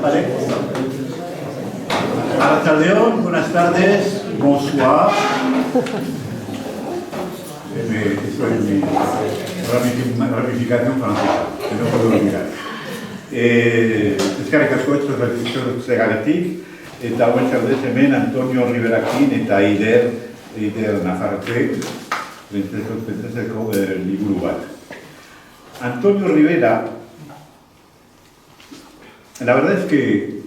Vale. Arrachaldeón, buenas tardes, bonsoir. Esto es mi ramificación francesa, que no puedo olvidar. Eskerrik asko segatik, eta hauen txaldez hemen Antonio Riverakin eta Eider Nafarrete, pentsezeko liburu bat. Antonio Rivera, la verdad es que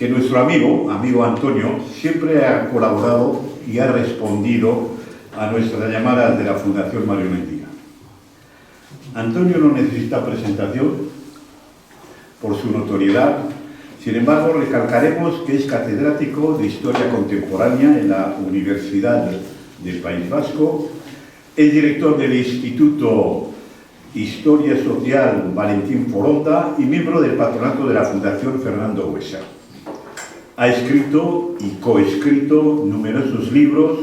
nuestro amigo Antonio, siempre ha colaborado y ha respondido a nuestras llamadas de la Fundación Mario Mendía. Antonio no necesita presentación por su notoriedad, sin embargo recalcaremos que es catedrático de Historia Contemporánea en la Universidad del País Vasco, es director del Instituto Historia Social Valentín Foronda y miembro del patronato de la Fundación Fernando Buesa. Ha escrito y coescrito numerosos libros,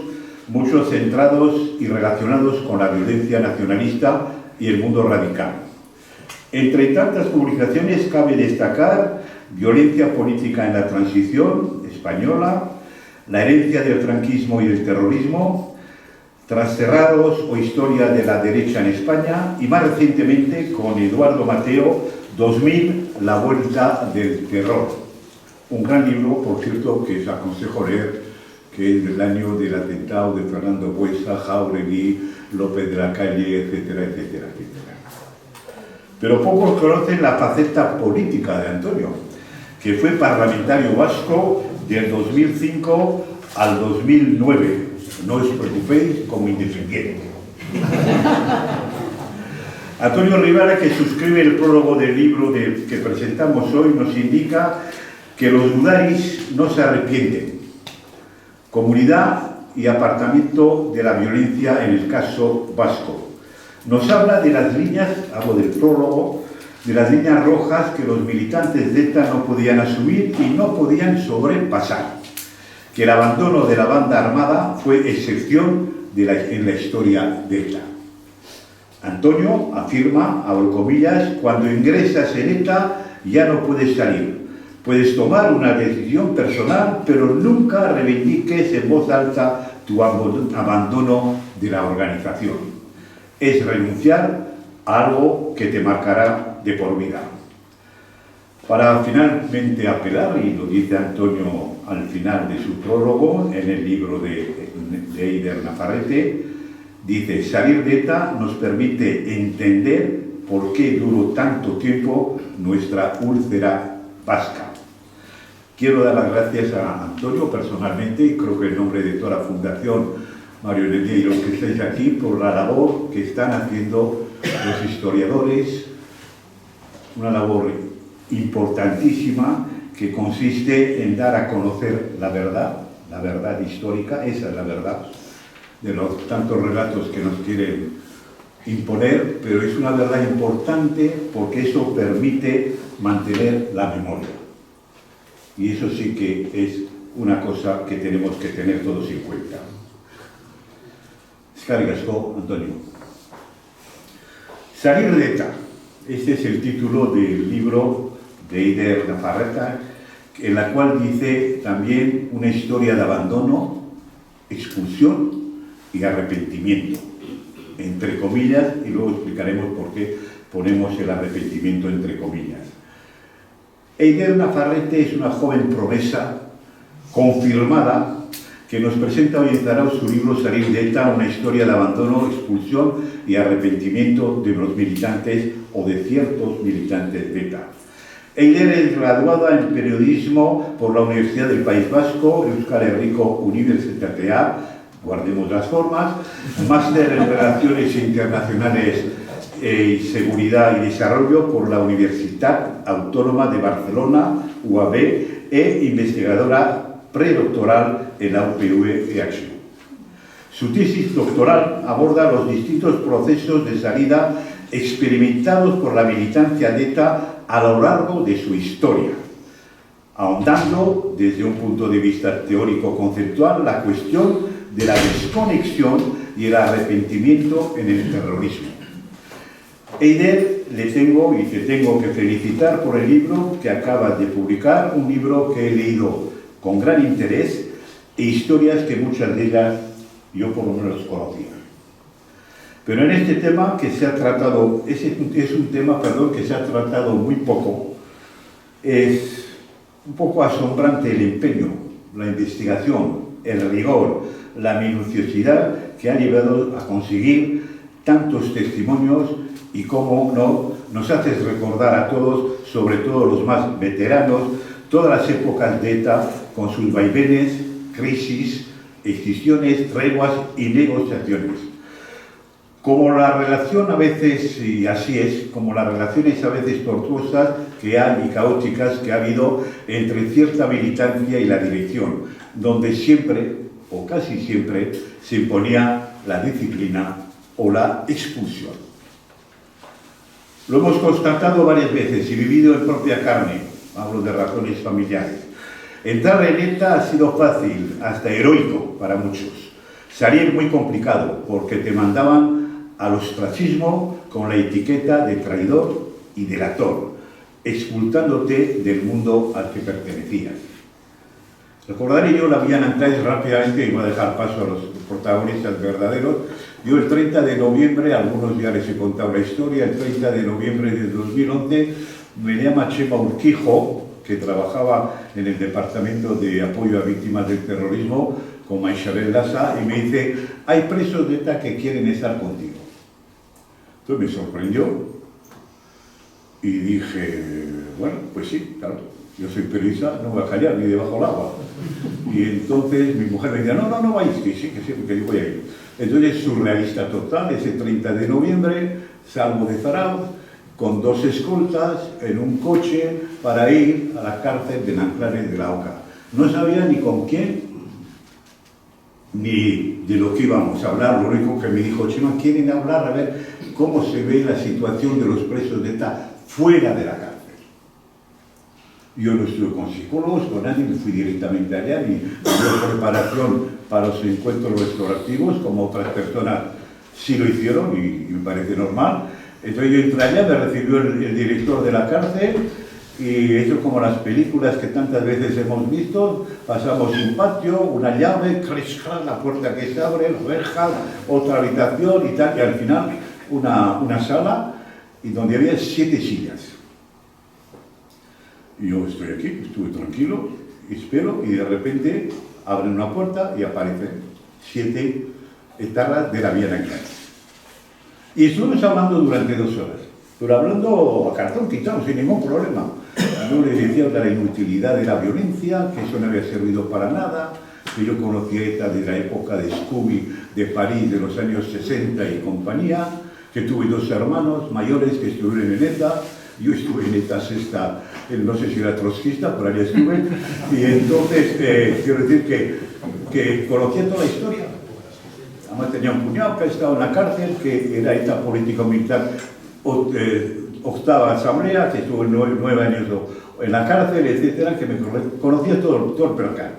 muchos centrados y relacionados con la violencia nacionalista y el mundo radical. Entre tantas publicaciones cabe destacar Violencia política en la transición española, La herencia del franquismo y del terrorismo, Trasterrados o Historia de la derecha en España y más recientemente con Eduardo Mateo, 2000, La vuelta del terror. Un gran libro, por cierto, que os aconsejo leer, que es del año del atentado de Fernando Buesa, Jáuregui, López de la Calle, etcétera, etcétera, etcétera. Pero pocos conocen la faceta política de Antonio, que fue parlamentario vasco del 2005 al 2009. No os preocupéis, como independiente. Antonio Rivera, que suscribe el prólogo del libro que presentamos hoy, nos indica que los gudaris no se arrepienten. Comunidad y apartamiento de la violencia en el caso vasco. Nos habla de las líneas, hablo del prólogo, de las líneas rojas que los militantes de ETA no podían asumir y no podían sobrepasar. Que el abandono de la banda armada fue excepción en la historia de ETA. Antonio afirma, abro comillas, cuando ingresas en ETA ya no puedes salir. Puedes tomar una decisión personal, pero nunca reivindiques en voz alta tu abandono de la organización. Es renunciar a algo que te marcará de por vida. Para finalmente apelar, y lo dice Antonio al final de su prólogo, en el libro de Eider Nafarrete, dice, salir de ETA nos permite entender por qué duró tanto tiempo nuestra úlcera vasca. Quiero dar las gracias a Antonio personalmente, y creo que en nombre de toda la Fundación Mario Mendía y los que estáis aquí, por la labor que están haciendo los historiadores, una labor importantísima que consiste en dar a conocer la verdad histórica, esa es la verdad, de los tantos relatos que nos quieren imponer, pero es una verdad importante porque eso permite mantener la memoria. Y eso sí que es una cosa que tenemos que tener todos en cuenta. Eskerrik asko, Antonio. Salir de ETA. Este es el título del libro de Eider Nafarrete, en la cual dice también una historia de abandono, expulsión y arrepentimiento, entre comillas, y luego explicaremos por qué ponemos el arrepentimiento entre comillas. Eider Nafarrete es una joven promesa confirmada que nos presenta hoy en Zarauz su libro Salir de ETA, una historia de abandono, expulsión y arrepentimiento de los militantes o de ciertos militantes de ETA. Eider es graduada en periodismo por la Universidad del País Vasco, Euskal Herriko Unibertsitatea, guardemos las formas, máster en Relaciones Internacionales y Seguridad y Desarrollo por la Universitat Autónoma de Barcelona, UAB, e investigadora predoctoral en la UPV-EHU. Su tesis doctoral aborda los distintos procesos de salida experimentados por la militancia de ETA a lo largo de su historia, ahondando desde un punto de vista teórico-conceptual la cuestión de la desconexión y el arrepentimiento en el terrorismo. Eider, le tengo y te tengo que felicitar por el libro que acabas de publicar, un libro que he leído con gran interés e historias que muchas de ellas yo por lo menos conocía. Pero en este tema que se ha tratado, es un tema, que se ha tratado muy poco, es un poco asombrante el empeño, la investigación, el rigor, la minuciosidad que ha llevado a conseguir tantos testimonios y cómo no nos haces recordar a todos, sobre todo los más veteranos, todas las épocas de ETA con sus vaivenes, crisis, excisiones, treguas y negociaciones. Como la relación a veces, y así es, como las relaciones a veces tortuosas que hay y caóticas que ha habido entre cierta militancia y la dirección, donde siempre, o casi siempre, se imponía la disciplina o la expulsión. Lo hemos constatado varias veces y vivido en propia carne, hablo de razones familiares. Entrar en ETA ha sido fácil, hasta heroico para muchos. Salir muy complicado, porque te mandaban al ostracismo con la etiqueta de traidor y delator, expulsándote del mundo al que pertenecías. Recordaré yo la vía Nantais rápidamente y voy a dejar paso a los protagonistas verdaderos. Yo el 30 de noviembre, algunos ya les he contado la historia, el 30 de noviembre de 2011 me llama Chema Urquijo, que trabajaba en el Departamento de Apoyo a Víctimas del Terrorismo con Maishabel Lassa, y me dice: hay presos de ETA que quieren estar contigo. Entonces me sorprendió y dije, bueno, pues sí, claro, yo soy periodista, no voy a callar ni debajo del agua. Y entonces mi mujer me decía, no vais, que sí, que yo voy a ir. Entonces, surrealista total, ese 30 de noviembre, salgo de Zarauz con 2 escoltas en un coche para ir a la cárcel de Nanclares de la Oca. No sabía ni con quién, ni de lo que íbamos a hablar. Lo único que me dijo, Chema, quieren hablar a ver cómo se ve la situación de los presos de ETA fuera de la cárcel. Yo no estuve con psicólogos, con nadie, me fui directamente allá, ni dio preparación para los encuentros restaurativos, como otras personas sí lo hicieron, y me parece normal. Entonces yo entré allá, me recibió el director de la cárcel, y eso como las películas que tantas veces hemos visto, pasamos un patio, una llave, la puerta que se abre, la verja, otra habitación y tal, y al final una sala y donde había 7 sillas. Y yo estoy aquí, estuve tranquilo, espero, y de repente abren una puerta y aparecen 7 etarras de la vía Nantais. Y estuvimos hablando durante 2 horas, pero hablando a cartón quitado, sin ningún problema. Yo le decía de la inutilidad de la violencia, que eso no había servido para nada, que yo conocía ETA de la época de Scooby, de París, de los años 60 y compañía, que tuve 2 hermanos mayores que estuvieron en ETA. Yo estuve en ETA sexta, no sé si era trotskista, por allá estuve, y entonces quiero decir que conocía toda la historia. Además tenía un cuñado que ha estado en la cárcel, que era ETA político-militar, 8ª asamblea, que estuvo 9 años en la cárcel, etcétera, que me conocía todo el percal.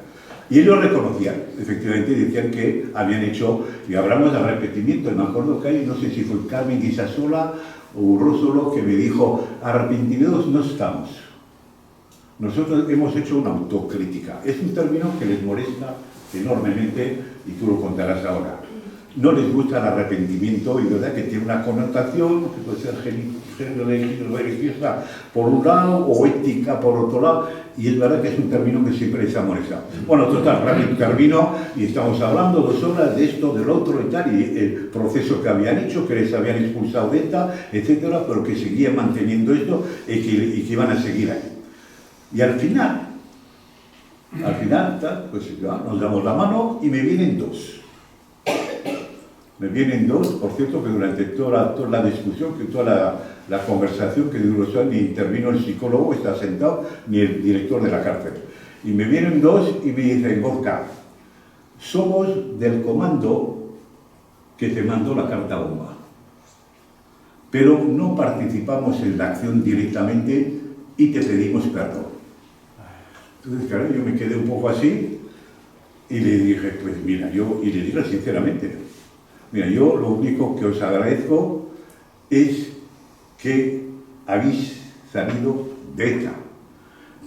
Y ellos reconocían, efectivamente, decían que habían hecho, y hablamos de arrepentimiento, me acuerdo que hay, no sé si fue Carmen Guisasola o Urrósolo, que me dijo, arrepentidos no estamos. Nosotros hemos hecho una autocrítica. Es un término que les molesta enormemente, y tú lo contarás ahora. No les gusta el arrepentimiento, y verdad que tiene una connotación que puede ser religiosa por un lado o ética por otro lado, y es verdad que es un término que siempre les ha molestado. Bueno, total, rápido termino, y estamos hablando 2 horas de esto, del otro y tal, y el proceso que habían hecho, que les habían expulsado de ETA, etcétera, pero que seguían manteniendo esto y que iban a seguir ahí. Y al final, tal, pues nos damos la mano y me vienen 2. Me vienen 2, por cierto, que durante toda la discusión, que toda la conversación que duró, ni intervino el psicólogo, está sentado, ni el director de la cárcel. Y me vienen 2 y me dicen, Gorka, somos del comando que te mandó la carta bomba, pero no participamos en la acción directamente y te pedimos perdón. Entonces, claro, yo me quedé un poco así y le dije, pues mira, y le dije sinceramente, mira, yo lo único que os agradezco es que habéis salido de ETA,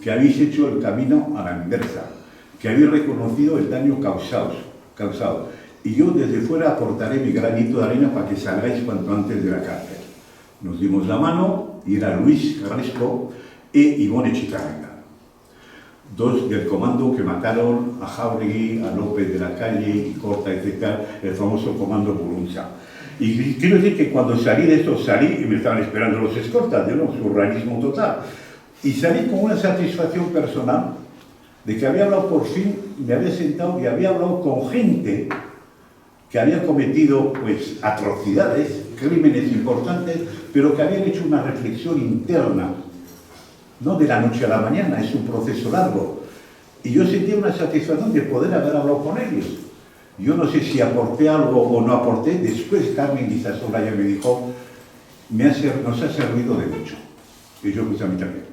que habéis hecho el camino a la inversa, que habéis reconocido el daño causado. Y yo desde fuera aportaré mi granito de arena para que salgáis cuanto antes de la cárcel. Nos dimos la mano y era Luis Carrasco e Ivone Chitarrenga, dos del comando que mataron a Jáuregui, a López de la Calle y Corta, etc., el famoso comando Burunza. Y quiero decir que cuando salí de esto, salí y me estaban esperando los escoltas, de un surrealismo total. Y salí con una satisfacción personal de que había hablado por fin, me había sentado y había hablado con gente que había cometido pues, atrocidades, crímenes importantes, pero que habían hecho una reflexión interna, no de la noche a la mañana, es un proceso largo. Y yo sentía una satisfacción de poder haber hablado con ellos. Yo no sé si aporté algo o no aporté, después Carmen Guisasola ya me dijo, nos ha servido de mucho. Y yo pues a mí también.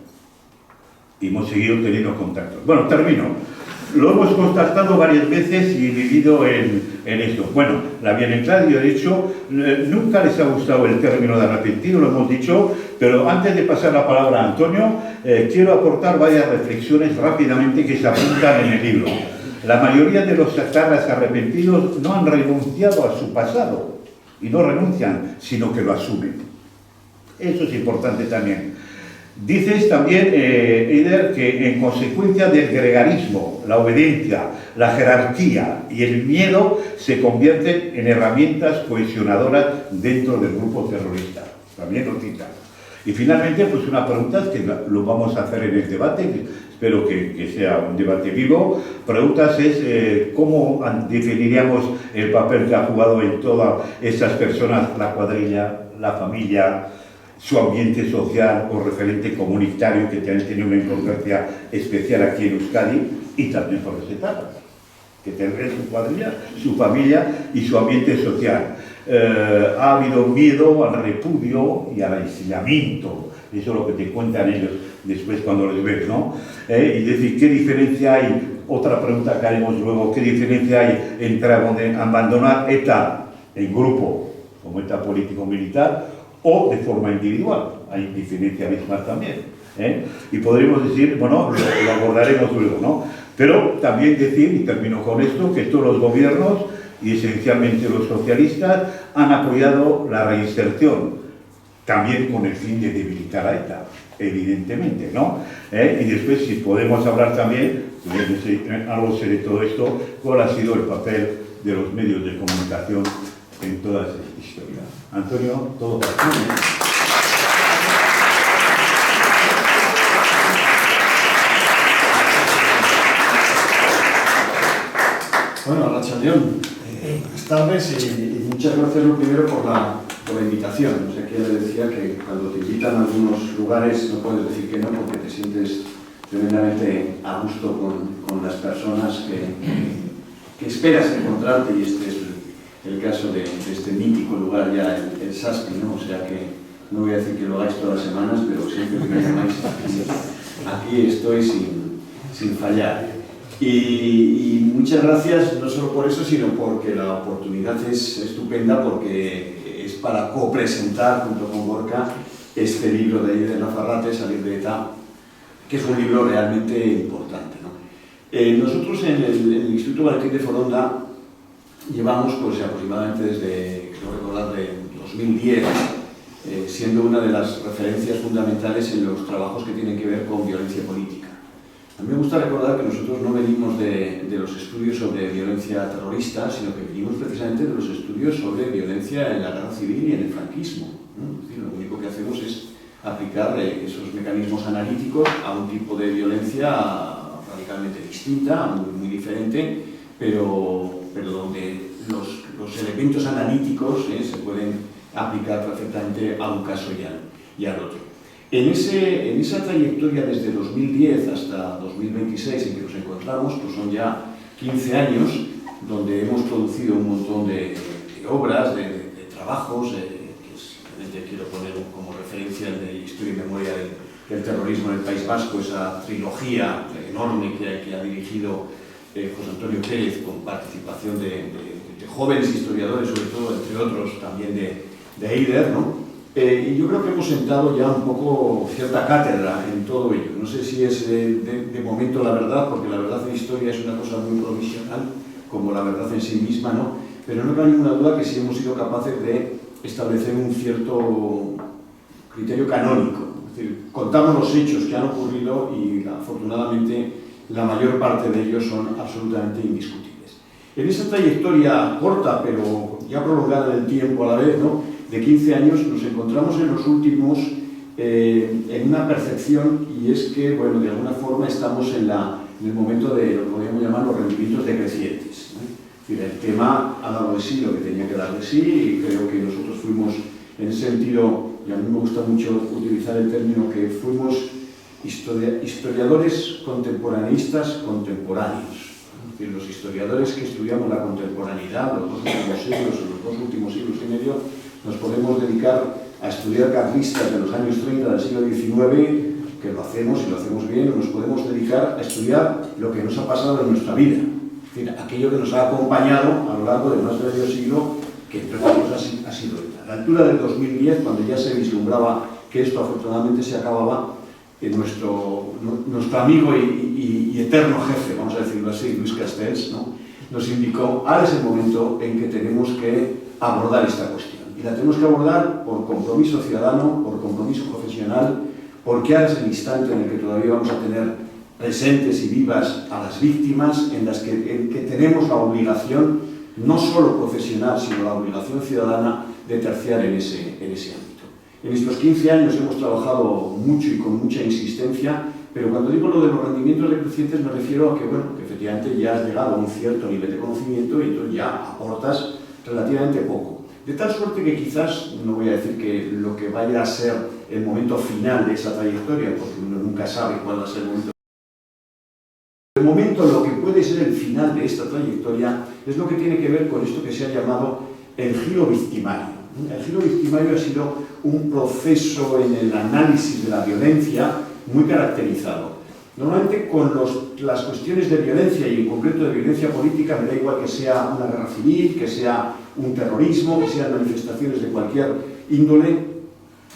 Y hemos seguido teniendo contactos. Bueno, termino. Lo hemos contactado varias veces y vivido en esto. Bueno, la Bienestar, yo he dicho, nunca les ha gustado el término de arrepentido, lo hemos dicho, pero antes de pasar la palabra a Antonio, quiero aportar varias reflexiones rápidamente que se apuntan en el libro. La mayoría de los etarras arrepentidos no han renunciado a su pasado, y no renuncian, sino que lo asumen. Eso es importante también. Dices también, Eider, que en consecuencia del gregarismo, la obediencia, la jerarquía y el miedo se convierten en herramientas cohesionadoras dentro del grupo terrorista. También lo citas. Y finalmente, pues una pregunta que lo vamos a hacer en el debate, espero que sea un debate vivo. Preguntas es cómo definiríamos el papel que ha jugado en todas esas personas, la cuadrilla, la familia, su ambiente social o referente comunitario, que también tiene una importancia especial aquí en Euskadi, y también por las etapas, que tendrá su cuadrilla, su familia y su ambiente social. Ha habido miedo al repudio y al aislamiento, eso es lo que te cuentan ellos después cuando les ves, ¿no? Y decir, ¿qué diferencia hay? Otra pregunta que haremos luego, ¿qué diferencia hay entre abandonar ETA en grupo, como ETA político-militar, o de forma individual? Hay diferencias mismas también, y podríamos decir, bueno, lo abordaremos luego, ¿no? Pero también decir, y termino con esto, que todos los gobiernos, y esencialmente los socialistas, han apoyado la reinserción, también con el fin de debilitar a ETA, evidentemente, ¿no? Y después, si podemos hablar también, algo sé de todo esto, cuál ha sido el papel de los medios de comunicación en toda esta historia. Antonio, todo para ti. Bueno, Arratsaldeon, buenas tardes y muchas gracias lo primero por la invitación. O sea, que ya le decía que cuando te invitan a algunos lugares no puedes decir que no, porque te sientes tremendamente a gusto con las personas que esperas encontrarte, y este es el caso de este mítico lugar ya, el Saspi, ¿no? O sea que no voy a decir que lo hagáis todas las semanas, pero siempre que me llamáis aquí estoy sin fallar. Y muchas gracias, no solo por eso, sino porque la oportunidad es estupenda, porque es para copresentar junto con Gorka este libro de Eider Lafarrate, Salir de ETA, que es un libro realmente importante, ¿no? Nosotros en el Instituto Valentín de Foronda llevamos pues, aproximadamente desde, creo recordar, de 2010, siendo una de las referencias fundamentales en los trabajos que tienen que ver con violencia política. A mí me gusta recordar que nosotros no venimos de los estudios sobre violencia terrorista, sino que venimos precisamente de los estudios sobre violencia en la guerra civil y en el franquismo, ¿no? Es decir, lo único que hacemos es aplicar esos mecanismos analíticos a un tipo de violencia radicalmente distinta, muy diferente, pero donde los elementos analíticos se pueden aplicar perfectamente a un caso y al otro. En esa trayectoria desde 2010 hasta 2026 en que nos encontramos, pues son ya 15 años donde hemos producido un montón de obras, de trabajos, que simplemente quiero poner como referencia el de Historia y Memoria del Terrorismo en el País Vasco, esa trilogía enorme que ha dirigido José Antonio Pérez, con participación de jóvenes historiadores, sobre todo, entre otros, también de Eider, ¿no? Y yo creo que hemos sentado ya un poco cierta cátedra en todo ello. No sé si es de momento la verdad, porque la verdad en historia es una cosa muy provisional, como la verdad en sí misma, ¿no? Pero no cabe ninguna duda que sí hemos sido capaces de establecer un cierto criterio canónico. Es decir, contamos los hechos que han ocurrido y afortunadamente la mayor parte de ellos son absolutamente indiscutibles. En esa trayectoria corta, pero ya prolongada en el tiempo a la vez, ¿no?, de 15 años, nos encontramos en los últimos en una percepción, y es que, bueno, de alguna forma estamos en el momento de lo que podríamos llamar los rendimientos decrecientes, ¿no? Es decir, el tema ha dado de sí lo que tenía que dar de sí, y creo que nosotros fuimos, en ese sentido, y a mí me gusta mucho utilizar el término, que fuimos historiadores contemporaneistas contemporáneos. Es decir, los historiadores que estudiamos la contemporaneidad, los dos últimos siglos o los dos últimos siglos y medio, nos podemos dedicar a estudiar carlistas de los años 30 del siglo XIX, que lo hacemos y lo hacemos bien, o nos podemos dedicar a estudiar lo que nos ha pasado en nuestra vida. Es decir, aquello que nos ha acompañado a lo largo de más de medio siglo, que entre otras cosas ha sido esta. A la altura del 2010, cuando ya se vislumbraba que esto afortunadamente se acababa, nuestro amigo y eterno jefe, vamos a decirlo así, Luis Castells, ¿no?, nos indicó: ahora es el momento en que tenemos que abordar esta cuestión. Y la tenemos que abordar por compromiso ciudadano, por compromiso profesional, porque ahora es el instante en el que todavía vamos a tener presentes y vivas a las víctimas, en que tenemos la obligación, no solo profesional, sino la obligación ciudadana de terciar en ese ámbito. En estos 15 años hemos trabajado mucho y con mucha insistencia, pero cuando digo lo de los rendimientos decrecientes me refiero a que, bueno, que efectivamente ya has llegado a un cierto nivel de conocimiento y entonces ya aportas relativamente poco. De tal suerte que quizás, no voy a decir que lo que vaya a ser el momento final de esa trayectoria, porque uno nunca sabe cuál va a ser el momento. El momento, lo que puede ser el final de esta trayectoria, es lo que tiene que ver con esto que se ha llamado el giro victimario. El giro victimario ha sido un proceso en el análisis de la violencia muy caracterizado. Normalmente con las cuestiones de violencia, y en concreto de violencia política, me da igual que sea una guerra civil, que sea un terrorismo, que sean manifestaciones de cualquier índole,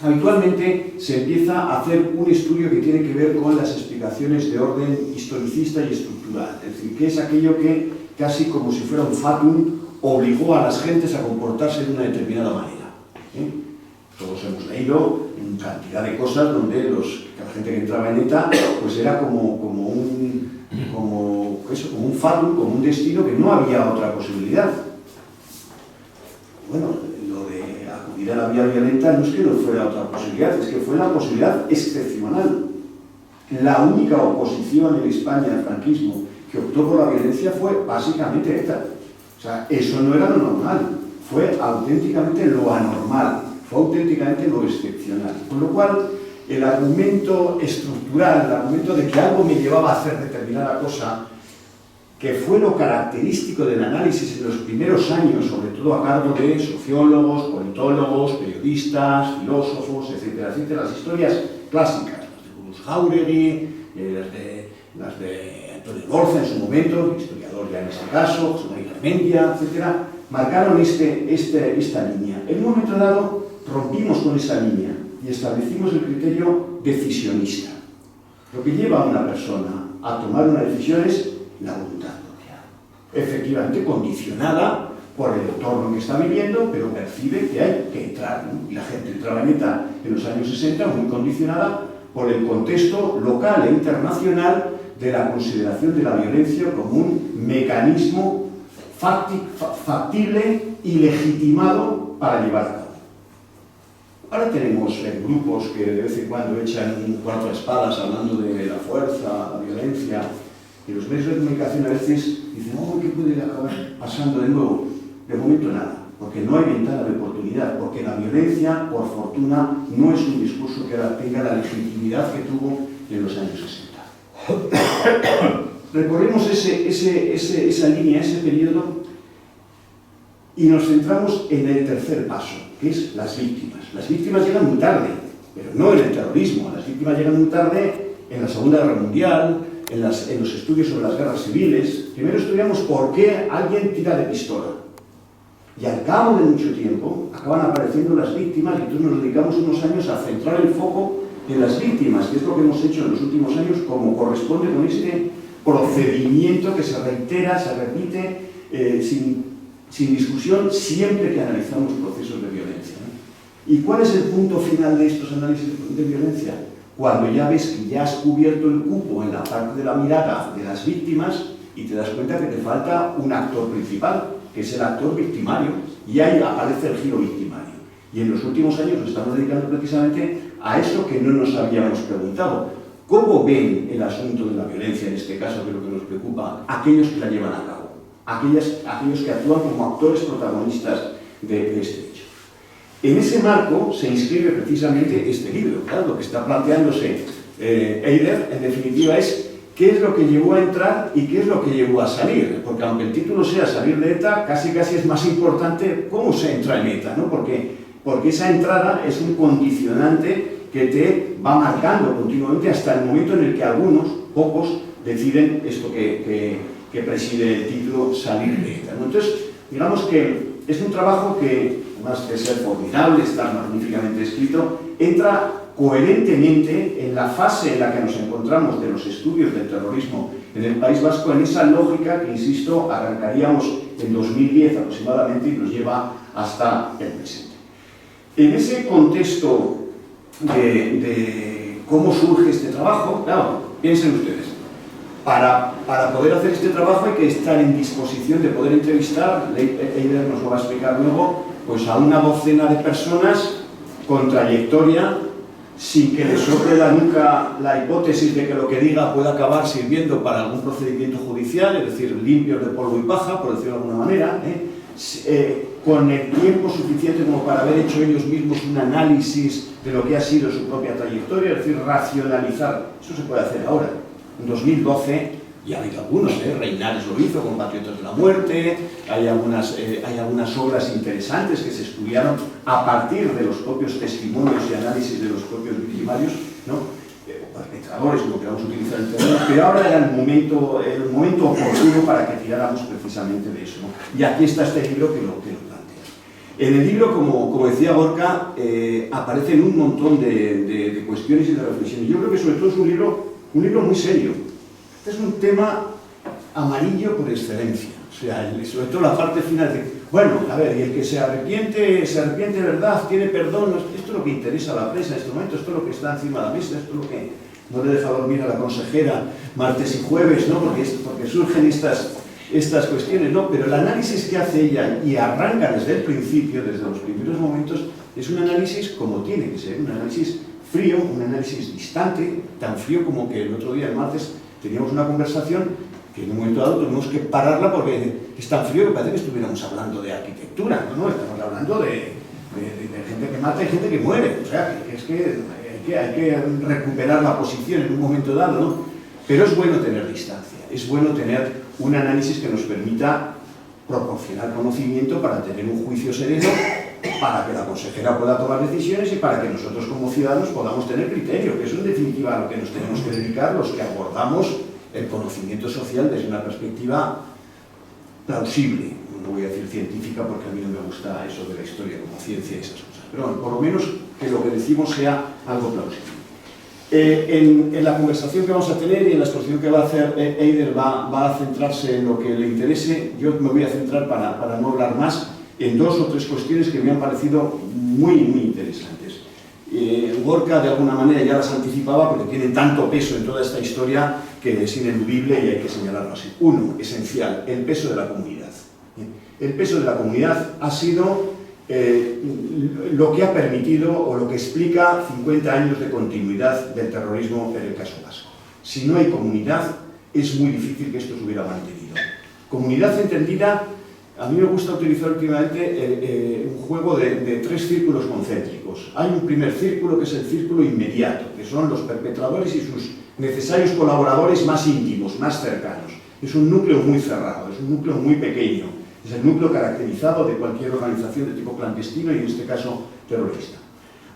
habitualmente se empieza a hacer un estudio que tiene que ver con las explicaciones de orden historicista y estructural. Es decir, que es aquello que, casi como si fuera un fatum, obligó a las gentes a comportarse de una determinada manera. Todos hemos leído cantidad de cosas donde la gente que entraba en ETA pues era como un fatum, como un destino, que no había otra posibilidad. Bueno, lo de acudir a la vía violenta no es que no fuera otra posibilidad, es que fue una posibilidad excepcional. La única oposición en España al franquismo que optó por la violencia fue básicamente ETA. O sea, eso no era lo normal, fue auténticamente lo anormal, fue auténticamente lo excepcional. Con lo cual, el argumento estructural, el argumento de que algo me llevaba a hacer determinada cosa, que fue lo característico del análisis en los primeros años, sobre todo a cargo de sociólogos, politólogos, periodistas, filósofos, etcétera, etcétera, las historias clásicas, las de Bruce Jauregui, las de Antonio Borja en su momento, historiador ya en este caso, José María Garmendia, etcétera, marcaron esta línea. En un momento dado rompimos con esa línea y establecimos el criterio decisionista. Lo que lleva a una persona a tomar una decisión es la voluntad propia, efectivamente condicionada por el entorno que está viviendo, pero percibe que hay que entrar, ¿no? Y la gente entraba en ETA en los años 60 muy condicionada por el contexto local e internacional de la consideración de la violencia como un mecanismo factible y legitimado para llevar a cabo. Ahora tenemos grupos que de vez en cuando echan un cuarto de espadas hablando de la fuerza, la violencia, y los medios de comunicación a veces dicen: oh, ¿qué puede acabar pasando de nuevo? De momento nada, porque no hay ventana de oportunidad, porque la violencia, por fortuna, no es un discurso que tenga la legitimidad que tuvo en los años 60. Recorremos esa línea, ese periodo, y nos centramos en el tercer paso, que es las víctimas. Las víctimas llegan muy tarde, pero no en el terrorismo. Las víctimas llegan muy tarde en la Segunda Guerra Mundial, en los estudios sobre las guerras civiles. Primero estudiamos por qué alguien tira de pistola. Y al cabo de mucho tiempo acaban apareciendo las víctimas y entonces nos dedicamos unos años a centrar el foco en las víctimas, que es lo que hemos hecho en los últimos años, como corresponde con este procedimiento que se reitera, se repite, sin discusión, siempre que analizamos procesos de violencia, ¿no? ¿Y cuál es el punto final de estos análisis de violencia? Cuando ya ves que ya has cubierto el cupo en la parte de la mirada de las víctimas y te das cuenta que te falta un actor principal, que es el actor victimario, y ahí aparece el giro victimario. Y en los últimos años nos estamos dedicando precisamente a eso que no nos habíamos preguntado. ¿Cómo ven el asunto de la violencia, en este caso, que es lo que nos preocupa, aquellos que la llevan a cabo? Aquellos que actúan como actores protagonistas de este hecho. En ese marco se inscribe precisamente este libro. Claro, lo que está planteándose Eider, en definitiva, es qué es lo que llevó a entrar y qué es lo que llevó a salir. Porque aunque el título sea Salir de ETA, casi es más importante cómo se entra en ETA, ¿no? Porque esa entrada es un condicionante que te va marcando continuamente hasta el momento en el que algunos, pocos, deciden esto que preside el título, Salir de ETA, ¿no? Entonces, digamos que es un trabajo que, además de ser formidable, está magníficamente escrito, entra coherentemente en la fase en la que nos encontramos de los estudios del terrorismo en el País Vasco, en esa lógica que, insisto, arrancaríamos en 2010 aproximadamente y nos lleva hasta el presente. En ese contexto de cómo surge este trabajo, claro, piensen ustedes, para poder hacer este trabajo hay que estar en disposición de poder entrevistar, Eider nos lo va a explicar luego, pues a una docena de personas con trayectoria, sin que les sobre la nuca la hipótesis de que lo que diga pueda acabar sirviendo para algún procedimiento judicial, es decir, limpios de polvo y paja, por decirlo de alguna manera, con el tiempo suficiente como para haber hecho ellos mismos un análisis de lo que ha sido su propia trayectoria, es decir, racionalizar. Eso se puede hacer ahora. En 2012 ya ha habido algunos, Reinares lo hizo con Patriotas de la Muerte, hay algunas obras interesantes que se estudiaron a partir de los propios testimonios y análisis de los propios victimarios, ¿no? Perpetradores, como queramos utilizar el término, pero ahora era el momento oportuno para que tiráramos precisamente de eso, ¿no? Y aquí está este libro que lo plantea. En el libro, como decía Gorka, aparecen un montón de cuestiones y de reflexiones. Yo creo que sobre todo es un libro muy serio. Este es un tema amarillo por excelencia. O sea, sobre todo la parte final de, bueno, a ver, y el que se arrepiente de verdad, tiene perdón. Esto es lo que interesa a la prensa en este momento, esto es lo que está encima de la mesa, esto es lo que no le deja dormir a la consejera martes y jueves, ¿no? Porque surgen estas cuestiones, ¿no? Pero el análisis que hace ella y arranca desde el principio, desde los primeros momentos, es un análisis como tiene que ser, un análisis frío, un análisis distante, tan frío como que el otro día, el martes, teníamos una conversación que en un momento dado tuvimos que pararla porque es tan frío que parece que estuviéramos hablando de arquitectura, ¿no? Estamos hablando de gente que mata y gente que muere, o sea, que es que hay que recuperar la posición en un momento dado, ¿no? Pero es bueno tener distancia, es bueno tener un análisis que nos permita proporcionar conocimiento para tener un juicio sereno, para que la consejera pueda tomar decisiones y para que nosotros como ciudadanos podamos tener criterio, que es en definitiva a lo que nos tenemos que dedicar los que abordamos el conocimiento social desde una perspectiva plausible. No voy a decir científica porque a mí no me gusta eso de la historia como ciencia y esas cosas, pero bueno, por lo menos que lo que decimos sea algo plausible. En la conversación que vamos a tener y en la exposición que va a hacer Eider va a centrarse en lo que le interese. Yo me voy a centrar, para no hablar más, en dos o tres cuestiones que me han parecido muy interesantes. Gorka de alguna manera ya las anticipaba porque tienen tanto peso en toda esta historia que es ineludible y hay que señalarlo así. Uno, esencial, el peso de la comunidad. El peso de la comunidad ha sido lo que ha permitido o lo que explica 50 años de continuidad del terrorismo en el caso vasco. Si no hay comunidad, es muy difícil que esto se hubiera mantenido. Comunidad entendida, a mí me gusta utilizar últimamente un juego de tres círculos concéntricos. Hay un primer círculo que es el círculo inmediato, que son los perpetradores y sus necesarios colaboradores más íntimos, más cercanos. Es un núcleo muy cerrado, es un núcleo muy pequeño. Es el núcleo caracterizado de cualquier organización de tipo clandestino y en este caso terrorista.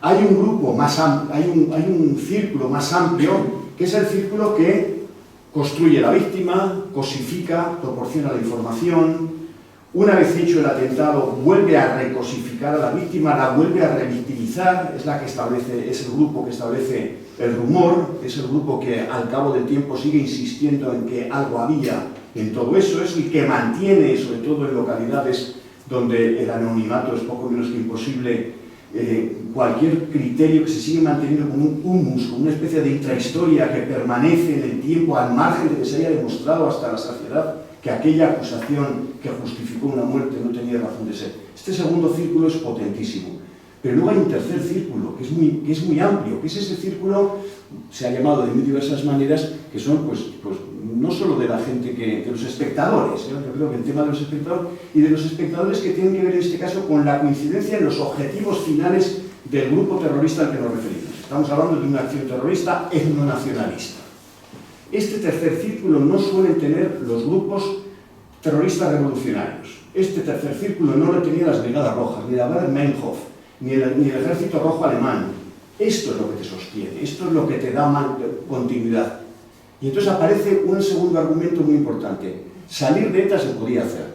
Hay un grupo más hay un círculo más amplio que es el círculo que construye la víctima, cosifica, proporciona la información, Una vez hecho el atentado, vuelve a recosificar a la víctima, la vuelve a revictimizar, es la que establece, es el grupo que establece el rumor, es el grupo que al cabo del tiempo sigue insistiendo en que algo había en todo eso, es el que mantiene, sobre todo en localidades donde el anonimato es poco menos que imposible, cualquier criterio que se sigue manteniendo como un humus, como una especie de intrahistoria que permanece en el tiempo al margen de que se haya demostrado hasta la saciedad que aquella acusación que justificó una muerte no tenía razón de ser. Este segundo círculo es potentísimo. Pero luego hay un tercer círculo, que es muy amplio, que es ese círculo, se ha llamado de muy diversas maneras, que son pues no solo de la gente, de los espectadores, yo creo que el tema de los espectadores, y de los espectadores que tienen que ver en este caso con la coincidencia en los objetivos finales del grupo terrorista al que nos referimos. Estamos hablando de una acción terrorista etnonacionalista. Este tercer círculo no suelen tener los grupos terroristas revolucionarios. Este tercer círculo no lo tenían las Brigadas Rojas, ni la Wehrmacht, ni el Ejército Rojo Alemán. Esto es lo que te sostiene, esto es lo que te da continuidad. Y entonces aparece un segundo argumento muy importante. Salir de ETA se podía hacer,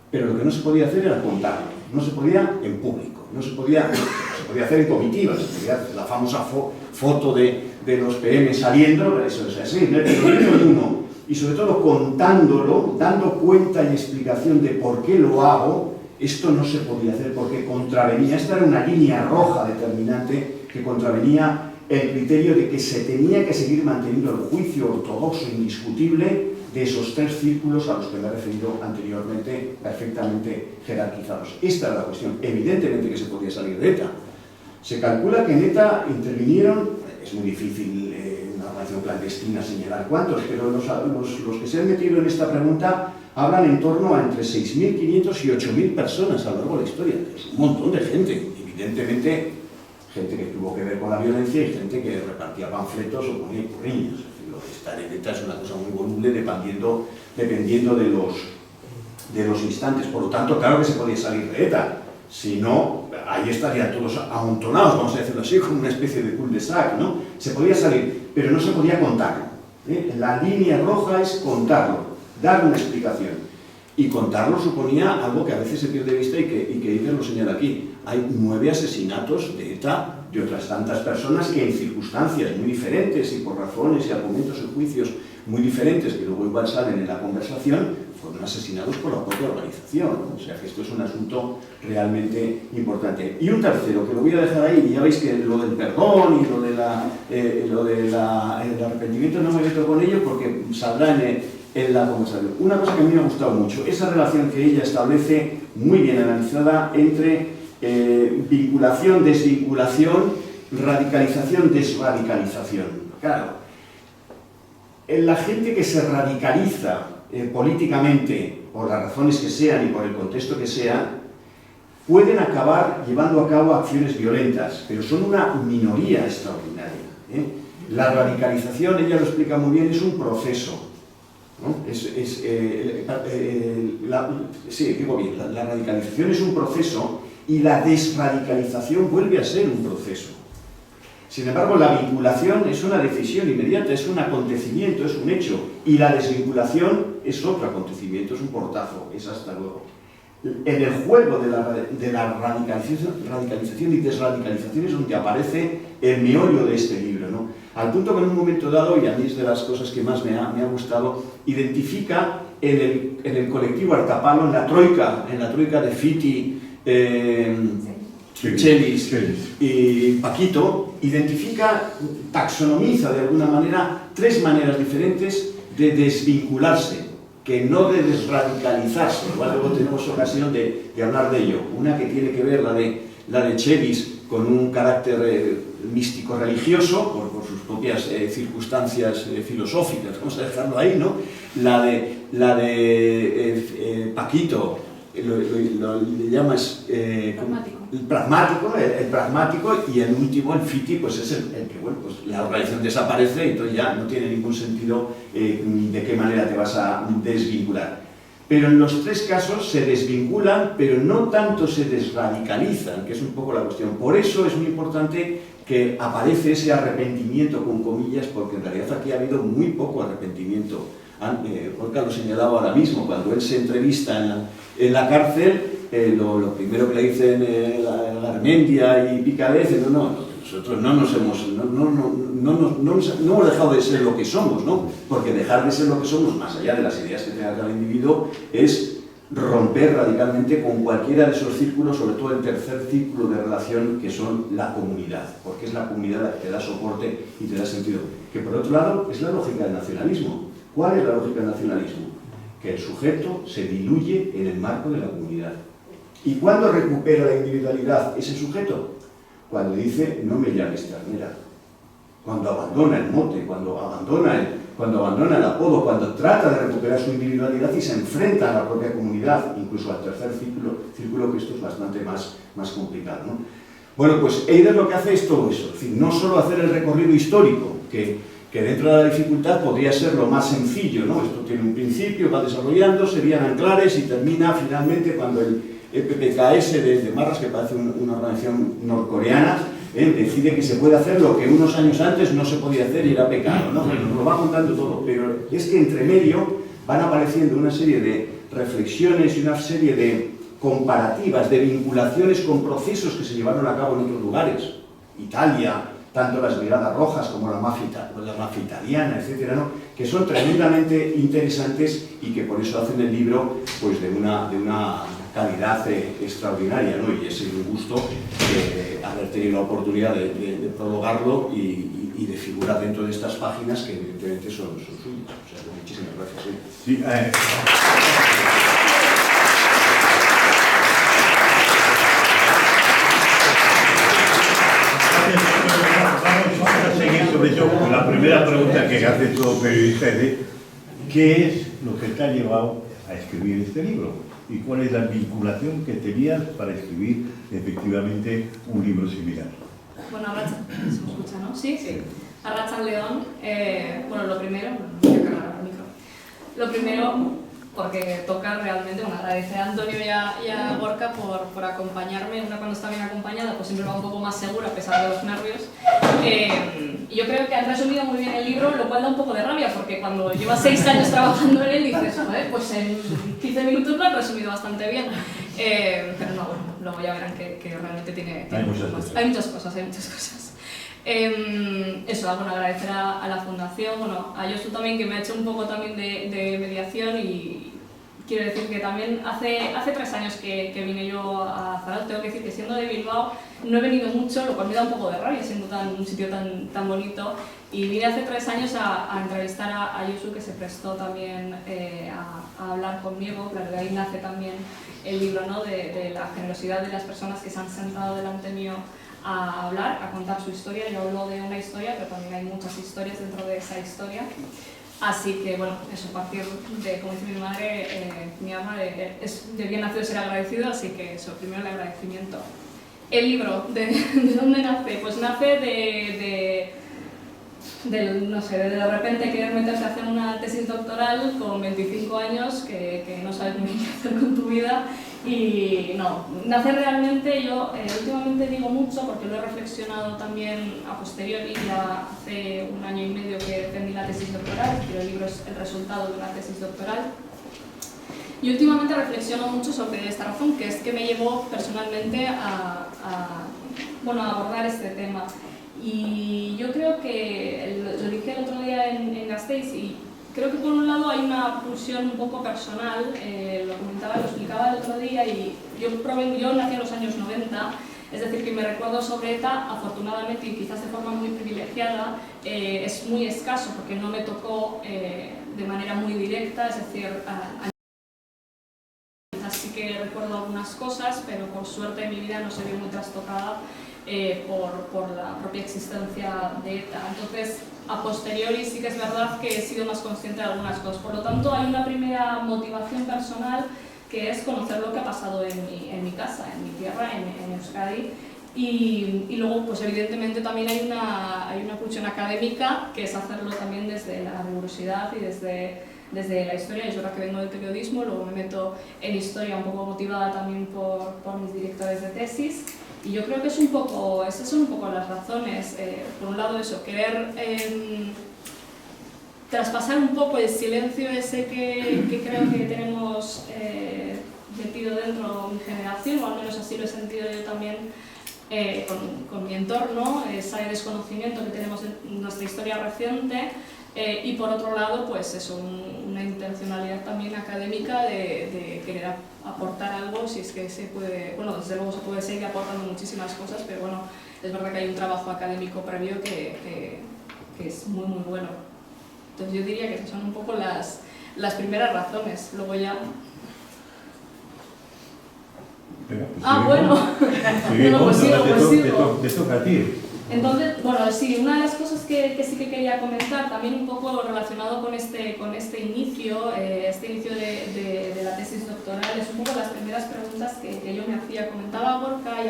pero lo que no se podía hacer era contarlo. No se podía en público, no se podía hacer en comitiva, se podía hacer la famosa foto de los PM saliendo, eso es así, no hay uno. Y sobre todo contándolo, dando cuenta y explicación de por qué lo hago. Esto no se podía hacer porque contravenía, esta era una línea roja determinante que contravenía el criterio de que se tenía que seguir manteniendo el juicio ortodoxo indiscutible de esos tres círculos a los que me he referido anteriormente, perfectamente jerarquizados. Esta era la cuestión. Evidentemente que se podía salir de ETA. Se calcula que en ETA intervinieron, es muy difícil una organización clandestina señalar cuántos, pero los que se han metido en esta pregunta hablan en torno a entre 6.500 y 8.000 personas a lo largo de la historia. Es un montón de gente, evidentemente, gente que tuvo que ver con la violencia y gente que repartía panfletos o ponía niños. Lo de estar en ETA es una cosa muy voluble dependiendo de los instantes. Por lo tanto, claro que se podía salir de ETA. Si no, ahí estarían todos amontonados, vamos a decirlo así, como una especie de cul-de-sac, ¿no? Se podía salir, pero no se podía contarlo. La línea roja es contarlo, dar una explicación. Y contarlo suponía algo que a veces se pierde de vista y que Iker lo señala aquí. Hay 9 asesinatos de ETA, de otras tantas personas que en circunstancias muy diferentes y por razones y argumentos y juicios muy diferentes, que luego igual salen en la conversación, fueron asesinados por la propia organización, ¿no? O sea que esto es un asunto realmente importante. Y un tercero, que lo voy a dejar ahí, y ya veis que lo del perdón y lo del arrepentimiento no me meto con ello porque saldrá en la conversación. Una cosa que a mí me ha gustado mucho, esa relación que ella establece, muy bien analizada, entre vinculación, desvinculación, radicalización, desradicalización. Claro, la gente que se radicaliza políticamente, por las razones que sean y por el contexto que sea, pueden acabar llevando a cabo acciones violentas, pero son una minoría extraordinaria. La radicalización, ella lo explica muy bien, es un proceso. ¿No? La radicalización es un proceso y la desradicalización vuelve a ser un proceso. Sin embargo, la vinculación es una decisión inmediata, es un acontecimiento, es un hecho, y la desvinculación es otro acontecimiento, es un portazo, es hasta luego. En el juego de la radicalización y desradicalización es donde aparece el meollo de este libro, ¿no? Al punto que en un momento dado, y a mí es de las cosas que más me ha gustado, identifica en el colectivo Artapalo, en la troika de Fiti, Chelis y Paquito, taxonomiza de alguna manera 3 maneras diferentes de desvincularse, que no de desradicalizarse. Igual luego tenemos ocasión de hablar de ello. Una que tiene que ver, la de Chelis, con un carácter místico-religioso, por sus propias circunstancias filosóficas, vamos a dejarlo ahí, ¿no? La de Paquito, le llamas el pragmático, y el último, el Fiti, pues es el que, bueno, pues la organización desaparece y entonces ya no tiene ningún sentido de qué manera te vas a desvincular. Pero en los 3 casos se desvinculan, pero no tanto se desradicalizan, que es un poco la cuestión. Por eso es muy importante que aparece ese arrepentimiento con comillas, porque en realidad aquí ha habido muy poco arrepentimiento Gorka lo señalaba ahora mismo, cuando él se entrevista en la cárcel, lo primero que le dicen la Garmendia y Picalet, nosotros no hemos dejado de ser lo que somos, ¿no? Porque dejar de ser lo que somos, más allá de las ideas que tenga cada individuo, es romper radicalmente con cualquiera de esos círculos, sobre todo el tercer círculo de relación, que son la comunidad, porque es la comunidad la que te da soporte y te da sentido. Que por otro lado es la lógica del nacionalismo. ¿Cuál es la lógica del nacionalismo? Que el sujeto se diluye en el marco de la comunidad. ¿Y cuándo recupera la individualidad ese sujeto? Cuando dice, no me llames ternera. Cuando abandona el mote, cuando abandona el apodo, cuando trata de recuperar su individualidad y se enfrenta a la propia comunidad, incluso al tercer círculo, que esto es bastante más complicado, ¿no? Bueno, pues Eider lo que hace es todo eso, es decir, no solo hacer el recorrido histórico, que dentro de la dificultad podría ser lo más sencillo, ¿no? Esto tiene un principio, va desarrollándose, serían anclares y termina finalmente cuando el PPKS de Marras, que parece una organización norcoreana, decide que se puede hacer lo que unos años antes no se podía hacer y era pecado, ¿no? Nos lo va contando todo, pero es que entre medio van apareciendo una serie de reflexiones y una serie de comparativas, de vinculaciones con procesos que se llevaron a cabo en otros lugares. Italia, tanto las Brigadas Rojas como la mafia italiana, etcétera, ¿no? Que son tremendamente interesantes y que por eso hacen el libro pues, de una calidad extraordinaria, ¿no? Y es un gusto haber tenido la oportunidad de prologarlo y de figurar dentro de estas páginas que evidentemente son suyas. O sea, muchísimas gracias. Sí, Vamos a seguir sobre eso. La primera pregunta que hace todo periodista es de ¿qué es lo que te ha llevado a escribir este libro? ¿Y cuál es la vinculación que tenías para escribir efectivamente un libro similar? Bueno, se me escucha, ¿no? Sí, sí. Arratsaldeon, bueno, lo primero, voy a cargar el micro. Lo primero, porque toca realmente, bueno, agradecer a Antonio y a Gorka por acompañarme. Una cuando está bien acompañada, pues siempre va un poco más segura a pesar de los nervios. Y yo creo que han resumido muy bien el libro, lo cual da un poco de rabia, porque cuando llevas 6 años trabajando en él dices, joder, pues en 15 minutos lo han resumido bastante bien. Pero no, bueno, luego ya verán que realmente tiene hay muchas cosas. Hay muchas cosas. Eso, bueno, agradecer a la Fundación, bueno, a Josu también, que me ha hecho un poco también de mediación, y quiero decir que también hace 3 años que vine yo a Zarauz. Tengo que decir que siendo de Bilbao no he venido mucho, lo cual me da un poco de rabia siendo un sitio tan bonito, y vine hace 3 años a entrevistar a Josu, que se prestó también a hablar conmigo. Claro, de ahí nace también el libro, ¿no? de la generosidad de las personas que se han sentado delante mío a hablar, a contar su historia. Yo hablo de una historia, pero también hay muchas historias dentro de esa historia. Así que, bueno, eso, partir de, como dice mi madre, mi alma, es de bien nacido ser agradecido, así que eso, primero el agradecimiento. El libro, ¿de dónde nace? Pues nace no sé, de repente querer meterse a hacer una tesis doctoral con 25 años, que no sabes muy bien qué hacer con tu vida. Y no, nace realmente, yo últimamente digo mucho, porque lo he reflexionado también a posteriori, ya hace 1 año y medio que defendí la tesis doctoral, pero el libro es el resultado de una tesis doctoral. Y últimamente reflexiono mucho sobre esta razón, que es que me llevó personalmente a abordar este tema. Y yo creo que, lo dije el otro día en Gasteiz, y creo que por un lado hay una pulsión un poco personal, lo explicaba el otro día, y yo nací en los años 90, es decir, que mi recuerdo sobre ETA, afortunadamente y quizás de forma muy privilegiada, es muy escaso, porque no me tocó de manera muy directa, es decir, quizás sí que recuerdo algunas cosas, pero por suerte mi vida no se vio muy trastocada por la propia existencia de ETA. Entonces, a posteriori sí que es verdad que he sido más consciente de algunas cosas. Por lo tanto, hay una primera motivación personal, que es conocer lo que ha pasado en mi casa, en mi tierra, en Euskadi. Y luego, pues evidentemente también hay una pulsión académica, que es hacerlo también desde la rigurosidad y desde la historia. Es verdad que vengo del periodismo, luego me meto en historia un poco motivada también por mis directores de tesis. Y yo creo que esas son un poco las razones. Por un lado eso, querer traspasar un poco el silencio ese que creo que tenemos metido dentro de mi generación, o al menos así lo he sentido yo también con mi entorno, ese desconocimiento que tenemos en nuestra historia reciente, y por otro lado, pues eso, una intencionalidad también académica de querer aportar algo, si es que se puede, bueno, desde luego se puede seguir aportando muchísimas cosas, pero bueno, es verdad que hay un trabajo académico previo que es muy muy bueno. Entonces yo diría que esas son un poco las primeras razones, luego ya... Venga, pues bueno, no, pues sigo. Te toca a ti. Entonces, bueno, sí, una de las cosas que sí que quería comentar, también un poco relacionado con este inicio, de la tesis doctoral, es un poco las primeras preguntas que yo me hacía. Comentaba Gorka y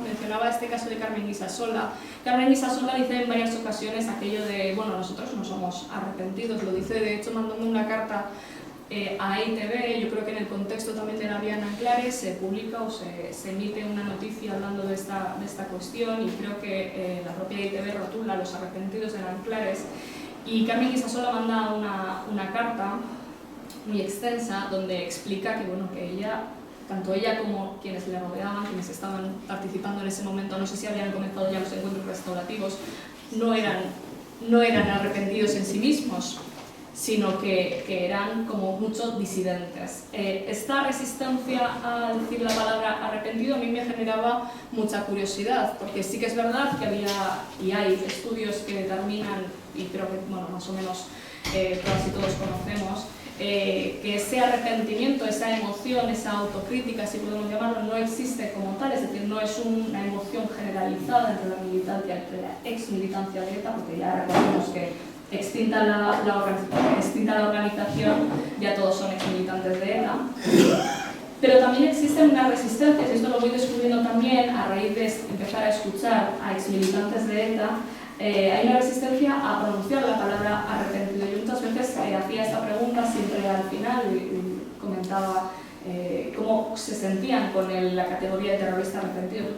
mencionaba este caso de Carmen Guisasola. Carmen Guisasola dice en varias ocasiones aquello de, bueno, nosotros no somos arrepentidos, lo dice de hecho mandando una carta a ITV. Yo creo que en el contexto también de la vía en Anclares se publica o se emite una noticia hablando de esta cuestión, y creo que la propia ITV rotula los arrepentidos en Anclares, y Carmen Guisasola manda una carta muy extensa donde explica que, bueno, que ella, tanto ella como quienes le rodeaban, quienes estaban participando en ese momento, no sé si habían comenzado ya los encuentros restaurativos, no eran arrepentidos en sí mismos, sino que eran como muchos disidentes. Esta resistencia a decir la palabra arrepentido a mí me generaba mucha curiosidad, porque sí que es verdad que había y hay estudios que determinan, y creo que, bueno, más o menos todas y todos conocemos, que ese arrepentimiento, esa emoción, esa autocrítica, si podemos llamarlo, no existe como tal, es decir, no es una emoción generalizada entre la militancia, entre la ex-militancia de ETA, porque ya recordemos que extinta la organización, ya todos son ex-militantes de ETA, pero también existen unas resistencias, y esto lo voy descubriendo también a raíz de empezar a escuchar a ex-militantes de ETA. Hay una resistencia a pronunciar la palabra arrepentido. Yo muchas veces hacía esta pregunta siempre al final y comentaba cómo se sentían con la categoría de terrorista arrepentido. ¿Tú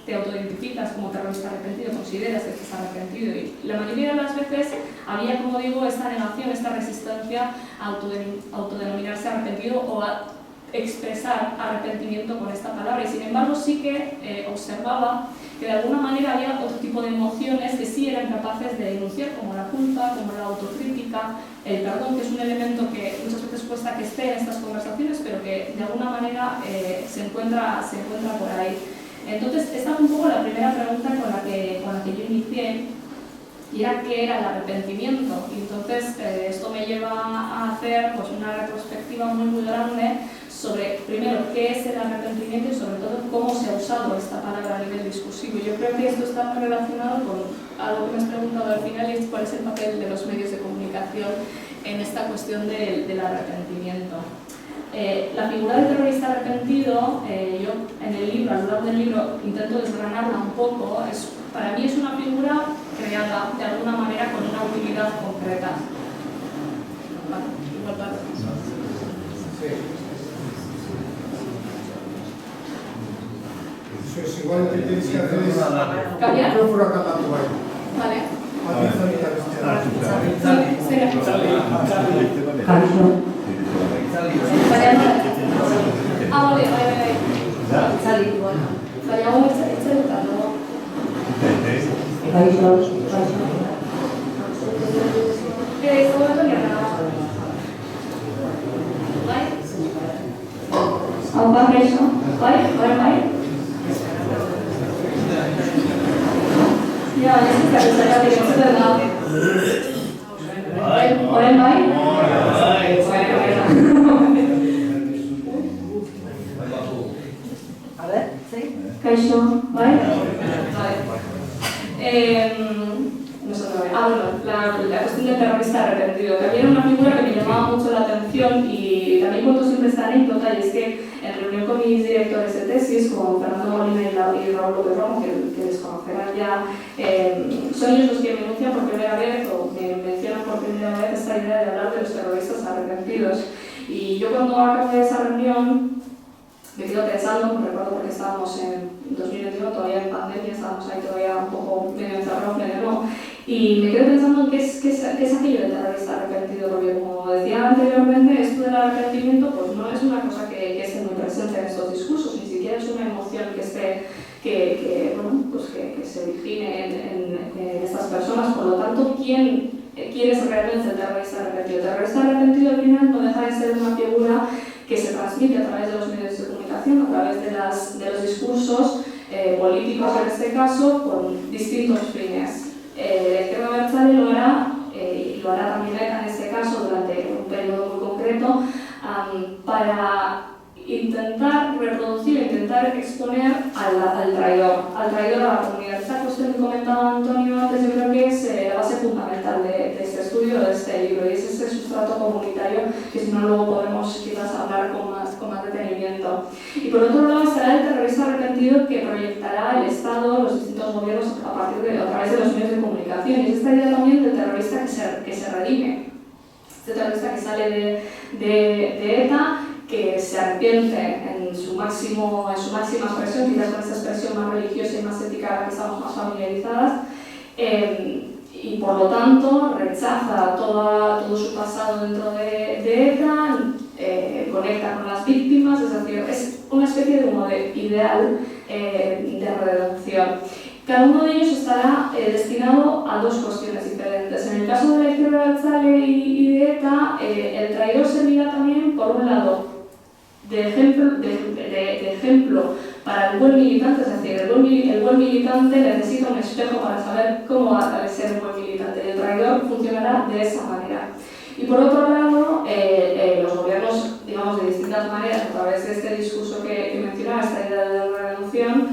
te autoidentificas como terrorista arrepentido? ¿Consideras que estás arrepentido? Y la mayoría de las veces había, como digo, esta negación, esta resistencia a autodenominarse arrepentido o a expresar arrepentimiento con esta palabra, y sin embargo sí que observaba que de alguna manera había otro tipo de emociones que sí eran capaces de denunciar, como la culpa, como la autocrítica, el perdón, que es un elemento que muchas veces cuesta que esté en estas conversaciones, pero que de alguna manera se encuentra por ahí. Entonces, esta fue un poco la primera pregunta con la que yo inicié, y era qué era el arrepentimiento. Y entonces esto me lleva a hacer pues, una retrospectiva muy grande sobre, primero, qué es el arrepentimiento y sobre todo cómo se ha usado esta palabra a nivel discursivo. Yo creo que esto está muy relacionado con algo que me has preguntado al final, y es cuál es el papel de los medios de comunicación en esta cuestión del arrepentimiento. La figura del terrorista arrepentido, yo en el libro, a lo largo del libro, intento desgranarla un poco. Para mí es una figura creada de alguna manera con una utilidad concreta. Vale, igual para Eso es igual, lo que tienes que hacer es ¿cambiar? micrófono acá a tu baile. Vale. Vale. A ver, sí. Kaixo, ¿vale? La cuestión del terrorista arrepentido, que había una figura que me llamaba mucho la atención, y también cuento siempre esta anécdota, y es que en reunión con mis directores de tesis, como Fernando Molina y Raúl López Romo, que les conocerán ya, son ellos los que me enuncian por primera vez, o me mencionan por primera vez esta idea de hablar de los terroristas arrepentidos. Y yo cuando acabé esa reunión me quedo pensando, recuerdo porque estábamos en 2021 todavía en pandemia, estábamos ahí todavía un poco medio encerrados, medio no, Y me quedo pensando en qué es aquello de terrorista arrepentido, porque como decía anteriormente, esto del arrepentimiento pues no es una cosa que esté muy presente en estos discursos, ni siquiera es una emoción que se origine en estas personas. Por lo tanto, ¿quién es realmente el terrorista arrepentido? El terrorista arrepentido al final no deja de ser una figura que se transmite a través de los medios de comunicación, a través de los discursos políticos en este caso, con distintos fines. La izquierda abertzale lo hará, y lo hará también ETA en este caso durante un periodo muy concreto, para intentar reproducir, intentar exponer al traidor a la comunidad. Esta cuestión que comentaba Antonio antes, yo creo que es la base fundamental de este estudio, de este libro, y es ese sustrato comunitario que si no luego podremos quizás hablar con más detenimiento. Y por otro lado estará el terrorista arrepentido que proyectará el Estado, los distintos gobiernos a través de los medios de comunicación, y es esta idea también del terrorista que se redime, este terrorista que sale de ETA, que se arrepiente en su máxima expresión, quizás con esa expresión más religiosa y más ética a la que estamos más familiarizadas, y por lo tanto rechaza todo su pasado dentro de ETA, conecta con las víctimas, es decir, es una especie de ideal de redención. Cada uno de ellos estará destinado a dos cuestiones diferentes. En el caso de la izquierda abertzale y de ETA, el traidor servirá también, por un lado, de ejemplo para el buen militante, es decir, el buen militante necesita un espejo para saber cómo va a ser un buen militante, y el traidor funcionará de esa manera. Y por otro lado, los gobiernos, digamos, de distintas maneras, a través de este discurso que mencionaba, esta idea de la redención,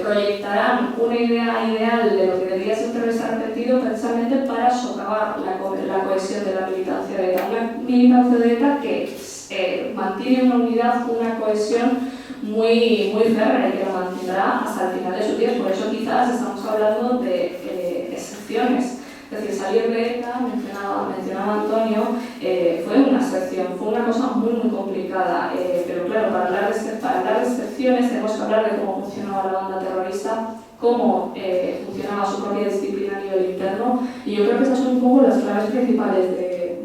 proyectarán una idea ideal de lo que debería ser un terrorista arrepentido precisamente para socavar la cohesión de la militancia de ETA. Una militancia de ETA que mantiene una unidad, una cohesión muy férrea y que la mantendrá hasta el final de sus días. Por eso quizás estamos hablando de excepciones. Es decir, salir de ETA, mencionaba Antonio, fue una excepción, fue una cosa muy complicada, pero claro, para hablar de excepciones tenemos que hablar de cómo funcionaba la banda terrorista, cómo funcionaba su propia disciplina a nivel interno, y yo creo que esas son un poco las claves principales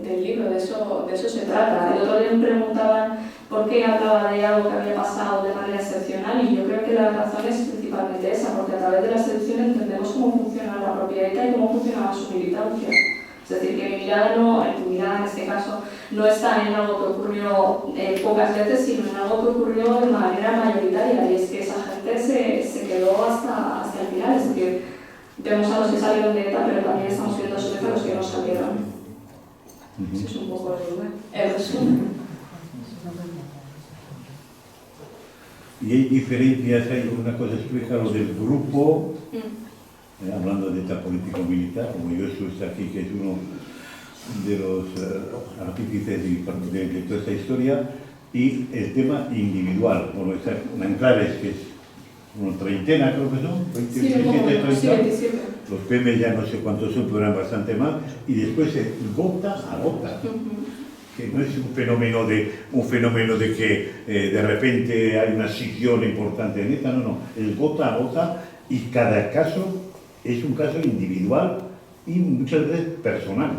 del libro, de eso se trata. El otro día me preguntaban por qué hablaba de algo que había pasado de manera excepcional, y yo creo que la razón es principalmente esa, porque a través de la excepción entendemos cómo funciona la propia ETA y cómo funcionaba su militancia. Es decir, que mi mirada tu mirada en este caso, no está en algo que ocurrió pocas veces, sino en algo que ocurrió de manera mayoritaria, y es que esa gente se quedó hasta el final. Es decir, vemos a los que salieron de ETA, pero también estamos viendo a su vez a los que no salieron. Ese es un poco el resumen. Y hay diferencias, hay una cosa explica lo del grupo, hablando de ETA político-militar, como Josu está aquí, que es uno de los artífices de toda esta historia, y el tema individual, bueno, está una enclaves que es una treintena, creo que son, 27, 30, los PM ya no sé cuántos son, pero eran bastante más, y después gota a gota. Que no es un fenómeno de que de repente hay una sesión importante en ETA, no, es gota a gota, y cada caso es un caso individual y muchas veces personal.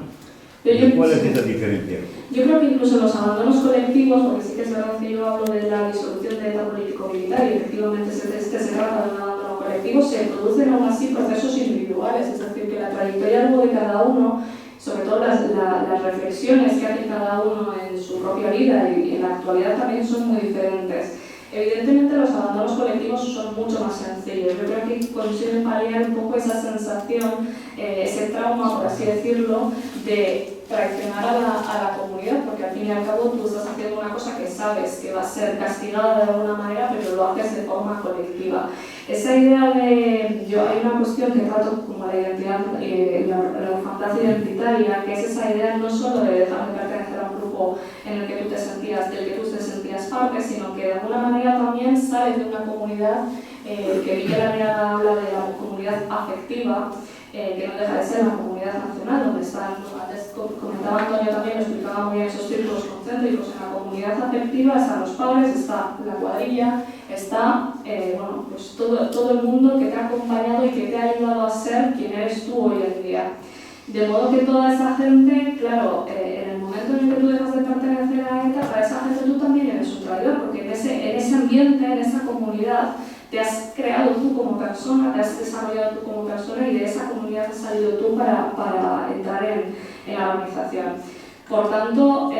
¿Cuál es esa diferencia? Yo creo que incluso los abandonos colectivos, porque sí que es verdad que yo hablo de la disolución de ETA político-militar y efectivamente se trata de un abandono colectivo, se producen aún así procesos individuales, es decir, que la trayectoria luego de cada uno, sobre todo las reflexiones que hace cada uno en su propia vida y en la actualidad también son muy diferentes. Evidentemente los abandonos colectivos son mucho más sencillos. Yo creo que consiguen paliar un poco esa sensación, ese trauma, por así decirlo, de traicionar a la comunidad, porque al fin y al cabo tú estás haciendo una cosa que sabes que va a ser castigada de alguna manera, pero lo haces de forma colectiva. Esa idea hay una cuestión que trato como la identidad, la fantasía identitaria, que es esa idea no solo de dejar de pertenecer a un grupo en el que tú te sentías parte, sino que de alguna manera también sales de una comunidad que Miguel Arriaga habla de la comunidad afectiva, que no deja de ser la comunidad nacional, donde están, antes comentaba Antonio también, explicaba muy bien esos círculos concéntricos. En la comunidad afectiva están los padres, está la cuadrilla, está bueno, pues todo el mundo que te ha acompañado y que te ha ayudado a ser quien eres tú hoy en día. De modo que toda esa gente, claro, en el momento en el que tú dejas de pertenecer a ETA, para esa gente tú también eres un traidor, porque en ese ambiente, en esa comunidad, te has creado tú como persona, te has desarrollado tú como persona y de esa comunidad has salido tú para entrar en la organización. Por tanto,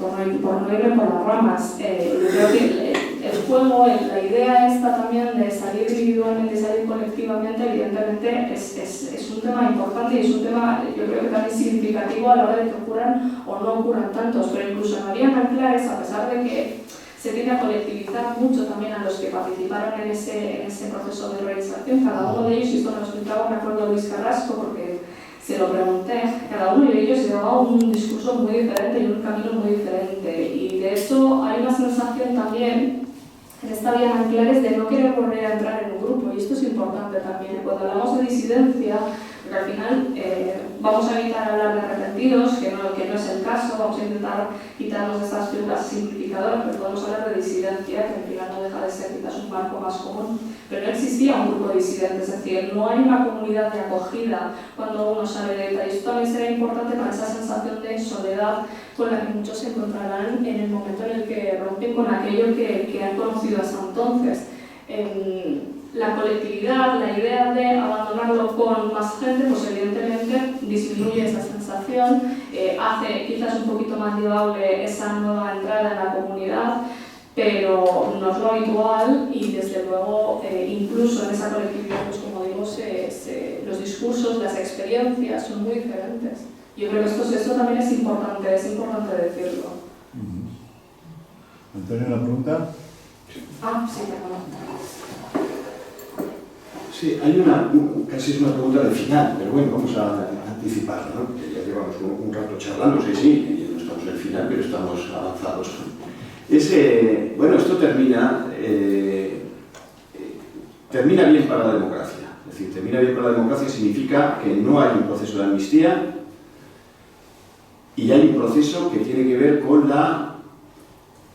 por no irme por las ramas, yo creo que el juego, la idea esta también de salir individualmente y salir colectivamente, evidentemente es un tema importante y es un tema, yo creo que también significativo a la hora de que ocurran o no ocurran tantos, pero incluso en María Nanclares, a pesar de que se tiende a colectivizar mucho también a los que participaron en ese proceso de organización, cada uno de ellos, y esto me lo explicaba, me acuerdo Luis Carrasco, porque se lo pregunté, cada uno de ellos llevaba un discurso muy diferente y un camino muy diferente, y de hecho hay una sensación también en esta Vía Nanclares de no querer volver a entrar en un grupo, y esto es importante también. Cuando hablamos de disidencia, porque al final vamos a evitar hablar de arrepentidos, que no es el caso, vamos a intentar quitarnos de estas figuras simplificadoras, pero podemos hablar de disidencia, que al final no deja de ser quizás un marco más común. Pero no existía un grupo de disidentes, es decir, no hay una comunidad de acogida cuando uno sale de ETA, y esto también será importante para esa sensación de soledad con la que muchos se encontrarán en el momento en el que rompen con aquello que han conocido hasta entonces. La colectividad, la idea de abandonarlo con más gente, pues evidentemente disminuye esa sensación, hace quizás un poquito más llevable esa nueva entrada en la comunidad, pero no es lo habitual, y desde luego incluso en esa colectividad, pues como digo, los discursos, las experiencias son muy diferentes. Yo creo que esto también es importante decirlo. Antonio, ¿una pregunta? Ah, sí, perdón. Sí, hay casi es una pregunta del final, pero bueno, vamos a anticiparla, ¿no? Que ya llevamos un rato charlando, sí, no estamos en el final, pero estamos avanzados. Bueno, esto termina bien para la democracia. Es decir, termina bien para la democracia significa que no hay un proceso de amnistía y hay un proceso que tiene que ver con la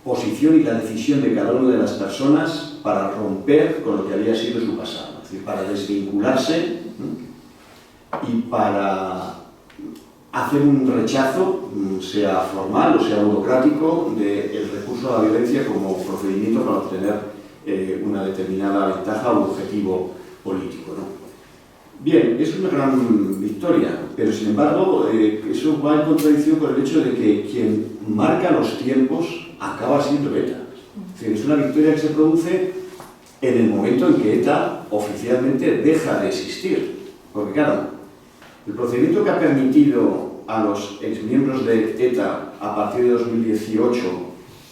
posición y la decisión de cada una de las personas para romper con lo que había sido su pasado. Es decir, para desvincularse y para hacer un rechazo, sea formal o sea burocrático, del recurso a la violencia como procedimiento para obtener una determinada ventaja o objetivo político, ¿no? Bien, es una gran victoria, pero sin embargo eso va en contradicción con el hecho de que quien marca los tiempos acaba siendo ETA. Es decir, es una victoria que se produce en el momento en que ETA oficialmente deja de existir. Porque claro, el procedimiento que ha permitido a los exmiembros de ETA a partir de 2018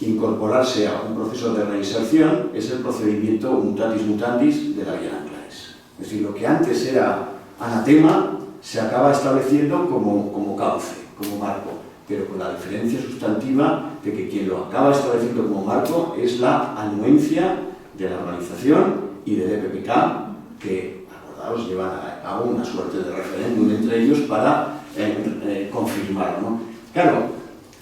incorporarse a un proceso de reinserción es el procedimiento mutatis mutandis de la Vía Nanclares. Es decir, lo que antes era anatema se acaba estableciendo como cauce, como marco, pero con la diferencia sustantiva de que quien lo acaba estableciendo como marco es la anuencia de la organización y del EPPK, que, acordaos, llevan a una suerte de referéndum entre ellos para confirmar, ¿no? Claro,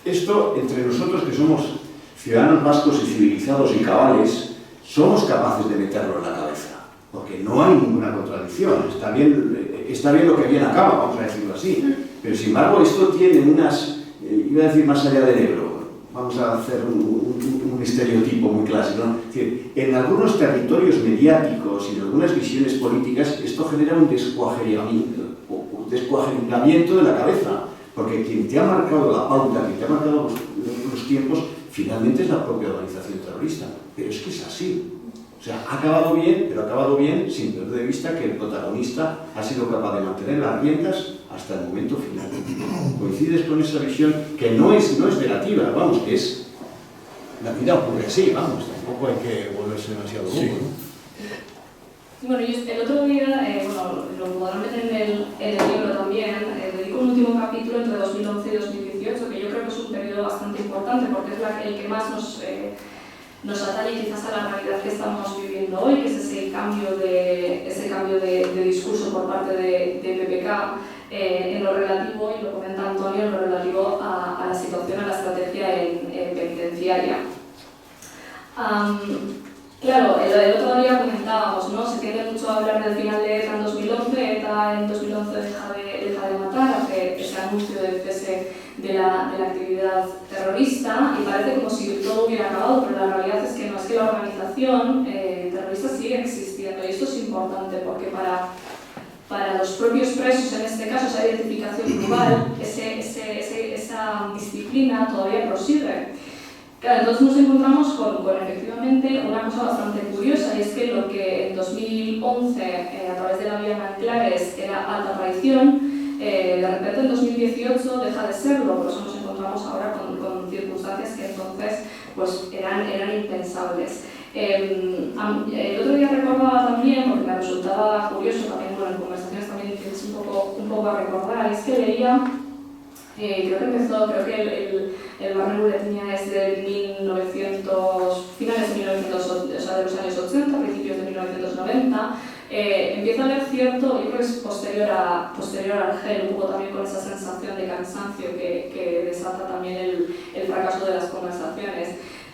esto entre nosotros que somos ciudadanos vascos y civilizados y cabales, somos capaces de meterlo en la cabeza, porque no hay ninguna contradicción, está bien lo que bien acaba, vamos a decirlo así, pero sin embargo esto tiene iba a decir más allá de negro, vamos a hacer un estereotipo muy clásico, ¿no? Es decir, en algunos territorios mediáticos y en algunas visiones políticas esto genera un descuajeringamiento de la cabeza, porque quien te ha marcado la pauta, quien te ha marcado los tiempos, finalmente es la propia organización terrorista. Pero es que es así. O sea, ha acabado bien, pero ha acabado bien sin perder de vista que el protagonista ha sido capaz de mantener las riendas hasta el momento final. Coincides con esa visión que no es negativa, vamos, que es... La vida ocurre así, vamos, tampoco hay que volverse demasiado loco, ¿no? Bueno, yo el otro día, lo podrán meter en el libro también, dedico un último capítulo entre 2011 y 2018, que yo creo que es un periodo bastante importante porque es el que más nos atañe quizás a la realidad que estamos viviendo hoy, que es ese cambio de discurso por parte de PPK en lo relativo, y lo comenta Antonio, en lo relativo a la situación, a la estrategia penitenciaria. Claro, el otro día comentábamos, ¿no? Se tiende mucho a hablar del final de ETA en 2011. ETA en 2011 deja de matar, hace ese anuncio del cese de la actividad terrorista y parece como si todo hubiera acabado, pero la realidad es que no, es que la organización terrorista sigue existiendo y esto es importante porque para los propios presos, en este caso, esa identificación global, esa disciplina todavía prosigue. Claro, entonces nos encontramos con efectivamente una cosa bastante curiosa, y es que lo que en 2011, a través de la vía Nanclares, era alta traición, de repente en 2018 deja de serlo, por eso nos encontramos ahora con circunstancias que entonces pues, eran impensables. El otro día recordaba también, porque me resultaba curioso también, bueno, en conversaciones también tienes un poco a recordar, es que leía, creo que el Barney Bulletin es de 1900, finales de 1980, o sea, de los años 80, principios de 1990, empieza a haber cierto, yo creo que es posterior al GEL, un poco también con esa sensación de cansancio que desata también el fracaso de las conversaciones.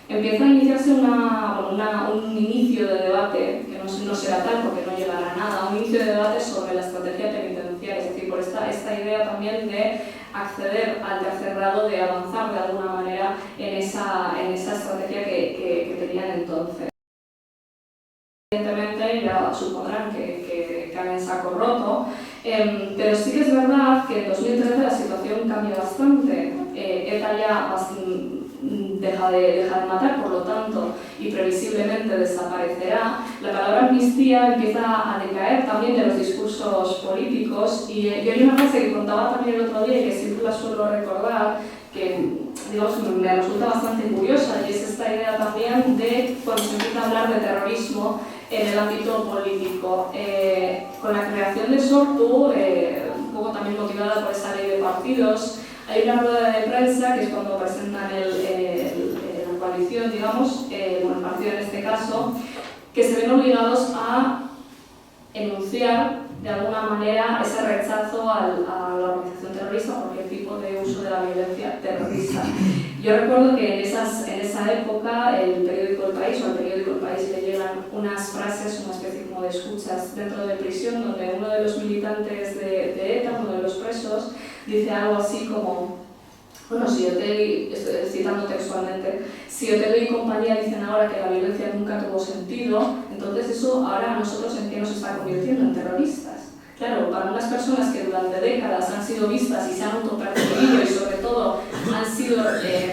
Empieza a iniciarse un inicio de debate, que no será tal porque no llegará a nada, un inicio de debate sobre la estrategia penitenciaria, es decir, por esta idea también de acceder al tercer grado, de avanzar de alguna manera en esa estrategia que tenían entonces. Evidentemente ya supondrán que caen en saco roto, pero sí que es verdad que en 2013 la situación cambia bastante. ETA ya deja de matar, por lo tanto, y previsiblemente desaparecerá. La palabra amnistía empieza a decaer también de los discursos políticos, y yo hay una frase que contaba también el otro día y que siempre la suelo recordar, que digamos, me resulta bastante curiosa, y es esta idea también de cuando se empieza a hablar de terrorismo en el ámbito político. Con la creación de Sortu, un poco también motivada por esa ley de partidos, hay una rueda de prensa que es cuando presentan la coalición, digamos, el partido en este caso, que se ven obligados a enunciar de alguna manera ese rechazo a la organización terrorista por cualquier tipo de uso de la violencia terrorista. Yo recuerdo que en esa época el periódico El País, o al periódico El País, le llegan unas frases, una especie como de escuchas dentro de prisión, donde uno de los militantes de ETA, uno de los presos, dice algo así como: bueno, si Otegi, citando textualmente, si Otegi y compañía dicen ahora que la violencia nunca tuvo sentido, entonces eso ahora a nosotros en qué nos está convirtiendo, en terroristas. Claro, para unas personas que durante décadas han sido vistas y se han autopercibido y sobre todo han sido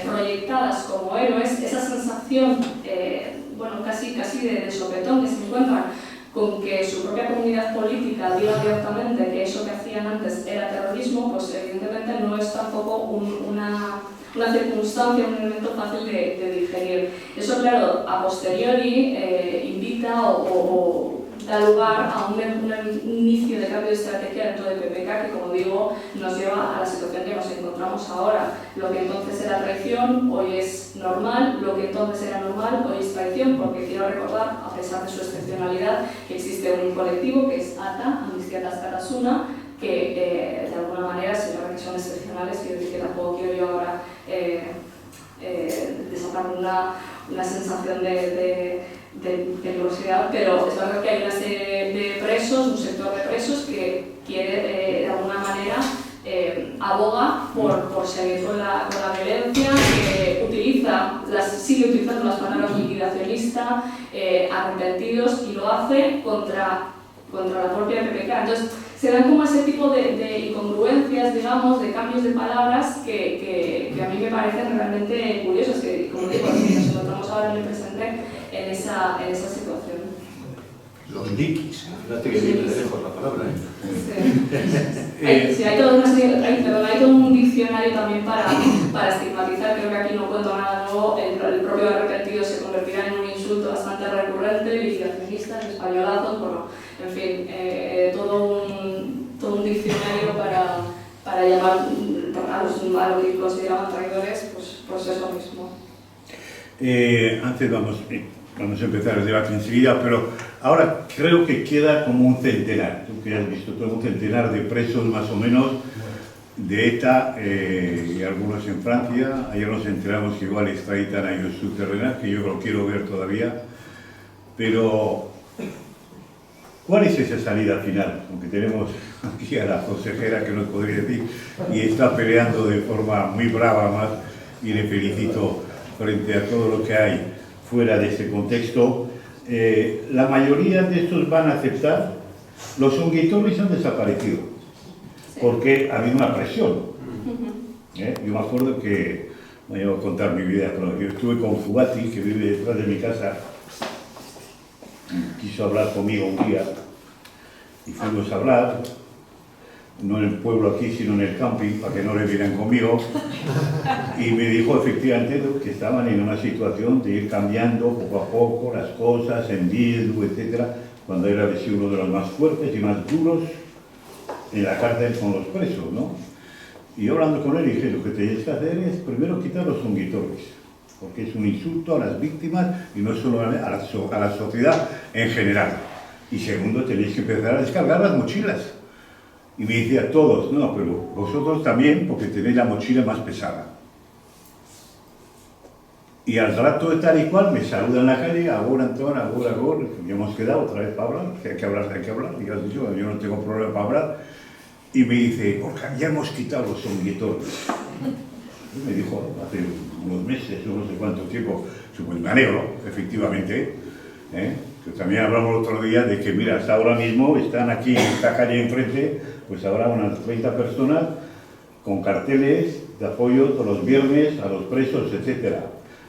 proyectadas como héroes, esa sensación, bueno, casi de sopetón que se encuentran con que su propia comunidad política diga abiertamente que eso que hacían antes era terrorismo, pues evidentemente no es tampoco una circunstancia, un elemento fácil de digerir. Eso, claro, a posteriori invita o da lugar a un inicio de cambio de estrategia dentro de PPK que, como digo, nos lleva a la situación que nos encontramos ahora. Lo que entonces era traición hoy es normal, lo que entonces era normal hoy es traición, porque quiero recordar, a pesar de su excepcionalidad, que existe un colectivo que es ATA, Amnistía Tascatasuna, que de alguna manera, señora, que son excepcionales, quiero decir que tampoco quiero yo ahora desatar una sensación de peligrosidad, pero es verdad que hay una serie de presos, un sector de presos que quiere de alguna manera aboga por seguir con la violencia, que sigue utilizando las palabras liquidacionista, arrepentidos, y lo hace contra la propia PPK. Entonces, se dan como ese tipo de incongruencias, digamos, de cambios de palabras que a mí me parecen realmente curiosos, que, como digo, nos encontramos ahora en el presente en esa situación. Los liquis. Fíjate que viene de lejos la palabra, Sí, hay todo un diccionario también para estigmatizar. Creo que aquí no cuento nada nuevo. El propio arrepentido se convertirá en un insulto bastante recurrente, liquidacionistas, españolazos, bueno, en fin, todo un diccionario para llamar a lo que consideraban traidores, pues eso mismo. Antes vamos a empezar el debate enseguida, pero ahora creo que queda como un centenar, tú que has visto todo un centenar de presos más o menos de ETA, y algunos en Francia. Ayer nos enteramos que igual extraditan a Youssouf Terrena, que yo lo quiero ver todavía. Pero, ¿cuál es esa salida final? Aunque tenemos aquí a la consejera que nos podría decir y está peleando de forma muy brava más, y le felicito frente a todo lo que hay fuera de ese contexto. La mayoría de estos van a aceptar. Los onguitorris han desaparecido porque ha habido una presión. Yo me acuerdo que, no voy a contar mi vida, pero yo estuve con Fugati, que vive detrás de mi casa, quiso hablar conmigo un día y fuimos a hablar, no en el pueblo aquí, sino en el camping, para que no le vieran conmigo, y me dijo efectivamente que estaban en una situación de ir cambiando poco a poco las cosas, en Bildu, etcétera, cuando era uno de los más fuertes y más duros en la cárcel con los presos, ¿no? Y yo hablando con él dije, lo que tenéis que hacer es primero quitar los onguitorris, porque es un insulto a las víctimas y no solo a la sociedad en general. Y segundo, tenéis que empezar a descargar las mochilas. Y me decía, todos, no, pero vosotros también, porque tenéis la mochila más pesada. Y al rato de tal y cual me saluda en la calle, ahora Antón, ahora, y hemos quedado otra vez para hablar, que hay que hablar, y has dicho, yo no tengo problema para hablar. Y me dice, Borja, ya hemos quitado los onguitorris. Me dijo hace unos meses, no sé cuánto tiempo, pues me alegro, efectivamente, que también hablamos el otro día de que, mira, hasta ahora mismo están aquí en esta calle enfrente, pues habrá unas 30 personas con carteles de apoyo todos los viernes a los presos, etc.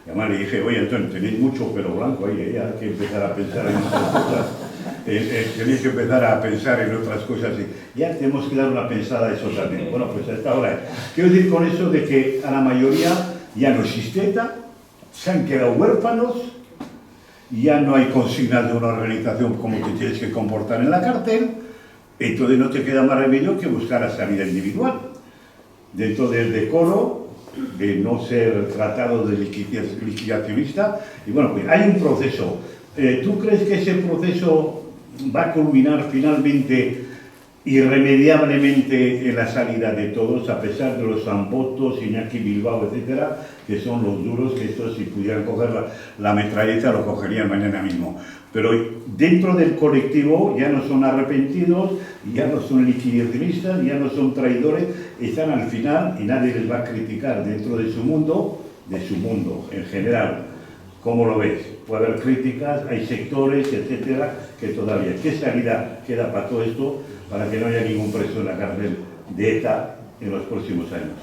Y además le dije, oye, Antonio, tenéis mucho pelo blanco ahí, hay que empezar a pensar en otras cosas. Tenéis que empezar a pensar en otras cosas y ya tenemos que dar una pensada a eso también. Bueno, pues a esta hora. Quiero decir con eso de que a la mayoría ya no existe ETA, se han quedado huérfanos, ya no hay consignas de una organización como te tienes que comportar en la cárcel, entonces no te queda más remedio que buscar la salida individual. Dentro del decoro, de no ser tratado de liquidacionista, y bueno, pues hay un proceso. ¿Tú crees que ese proceso va a culminar finalmente, irremediablemente, en la salida de todos, a pesar de los Zambotos, Iñaki Bilbao, etcétera, que son los duros, que estos si pudieran coger la metralleta lo cogerían mañana mismo? Pero dentro del colectivo ya no son arrepentidos, ya no son liquidacionistas, ya no son traidores, están al final y nadie les va a criticar dentro de su mundo en general. ¿Cómo lo ves? Puede haber críticas, hay sectores, etcétera, que todavía. ¿Qué salida queda para todo esto para que no haya ningún preso en la cárcel de ETA en los próximos años?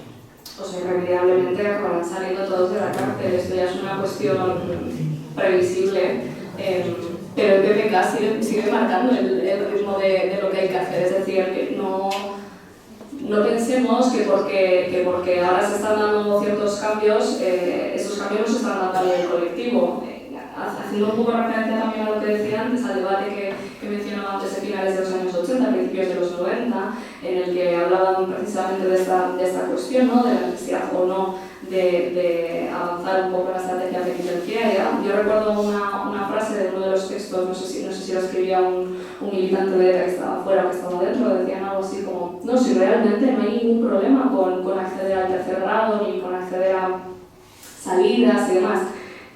O sea, irremediablemente acabarán saliendo todos de la cárcel. Esto ya es una cuestión previsible, pero el PPK sigue marcando el ritmo de lo que hay que hacer. Es decir, que no pensemos que porque ahora se están dando ciertos cambios, esos cambios no se están dando en el colectivo. Haciendo un poco referencia también a lo que decía antes, al debate que mencionaba antes de finales de los años 80, principios de los 90, en el que hablaban precisamente de esta cuestión, ¿no? De la necesidad o no de avanzar un poco en la estrategia penitenciaria. Yo recuerdo una frase de uno de los textos, no sé si lo escribía un militante de ETA que estaba fuera o que estaba dentro, decían algo así como, no, si realmente no hay ningún problema con acceder al tercer grado ni con acceder a salidas y demás.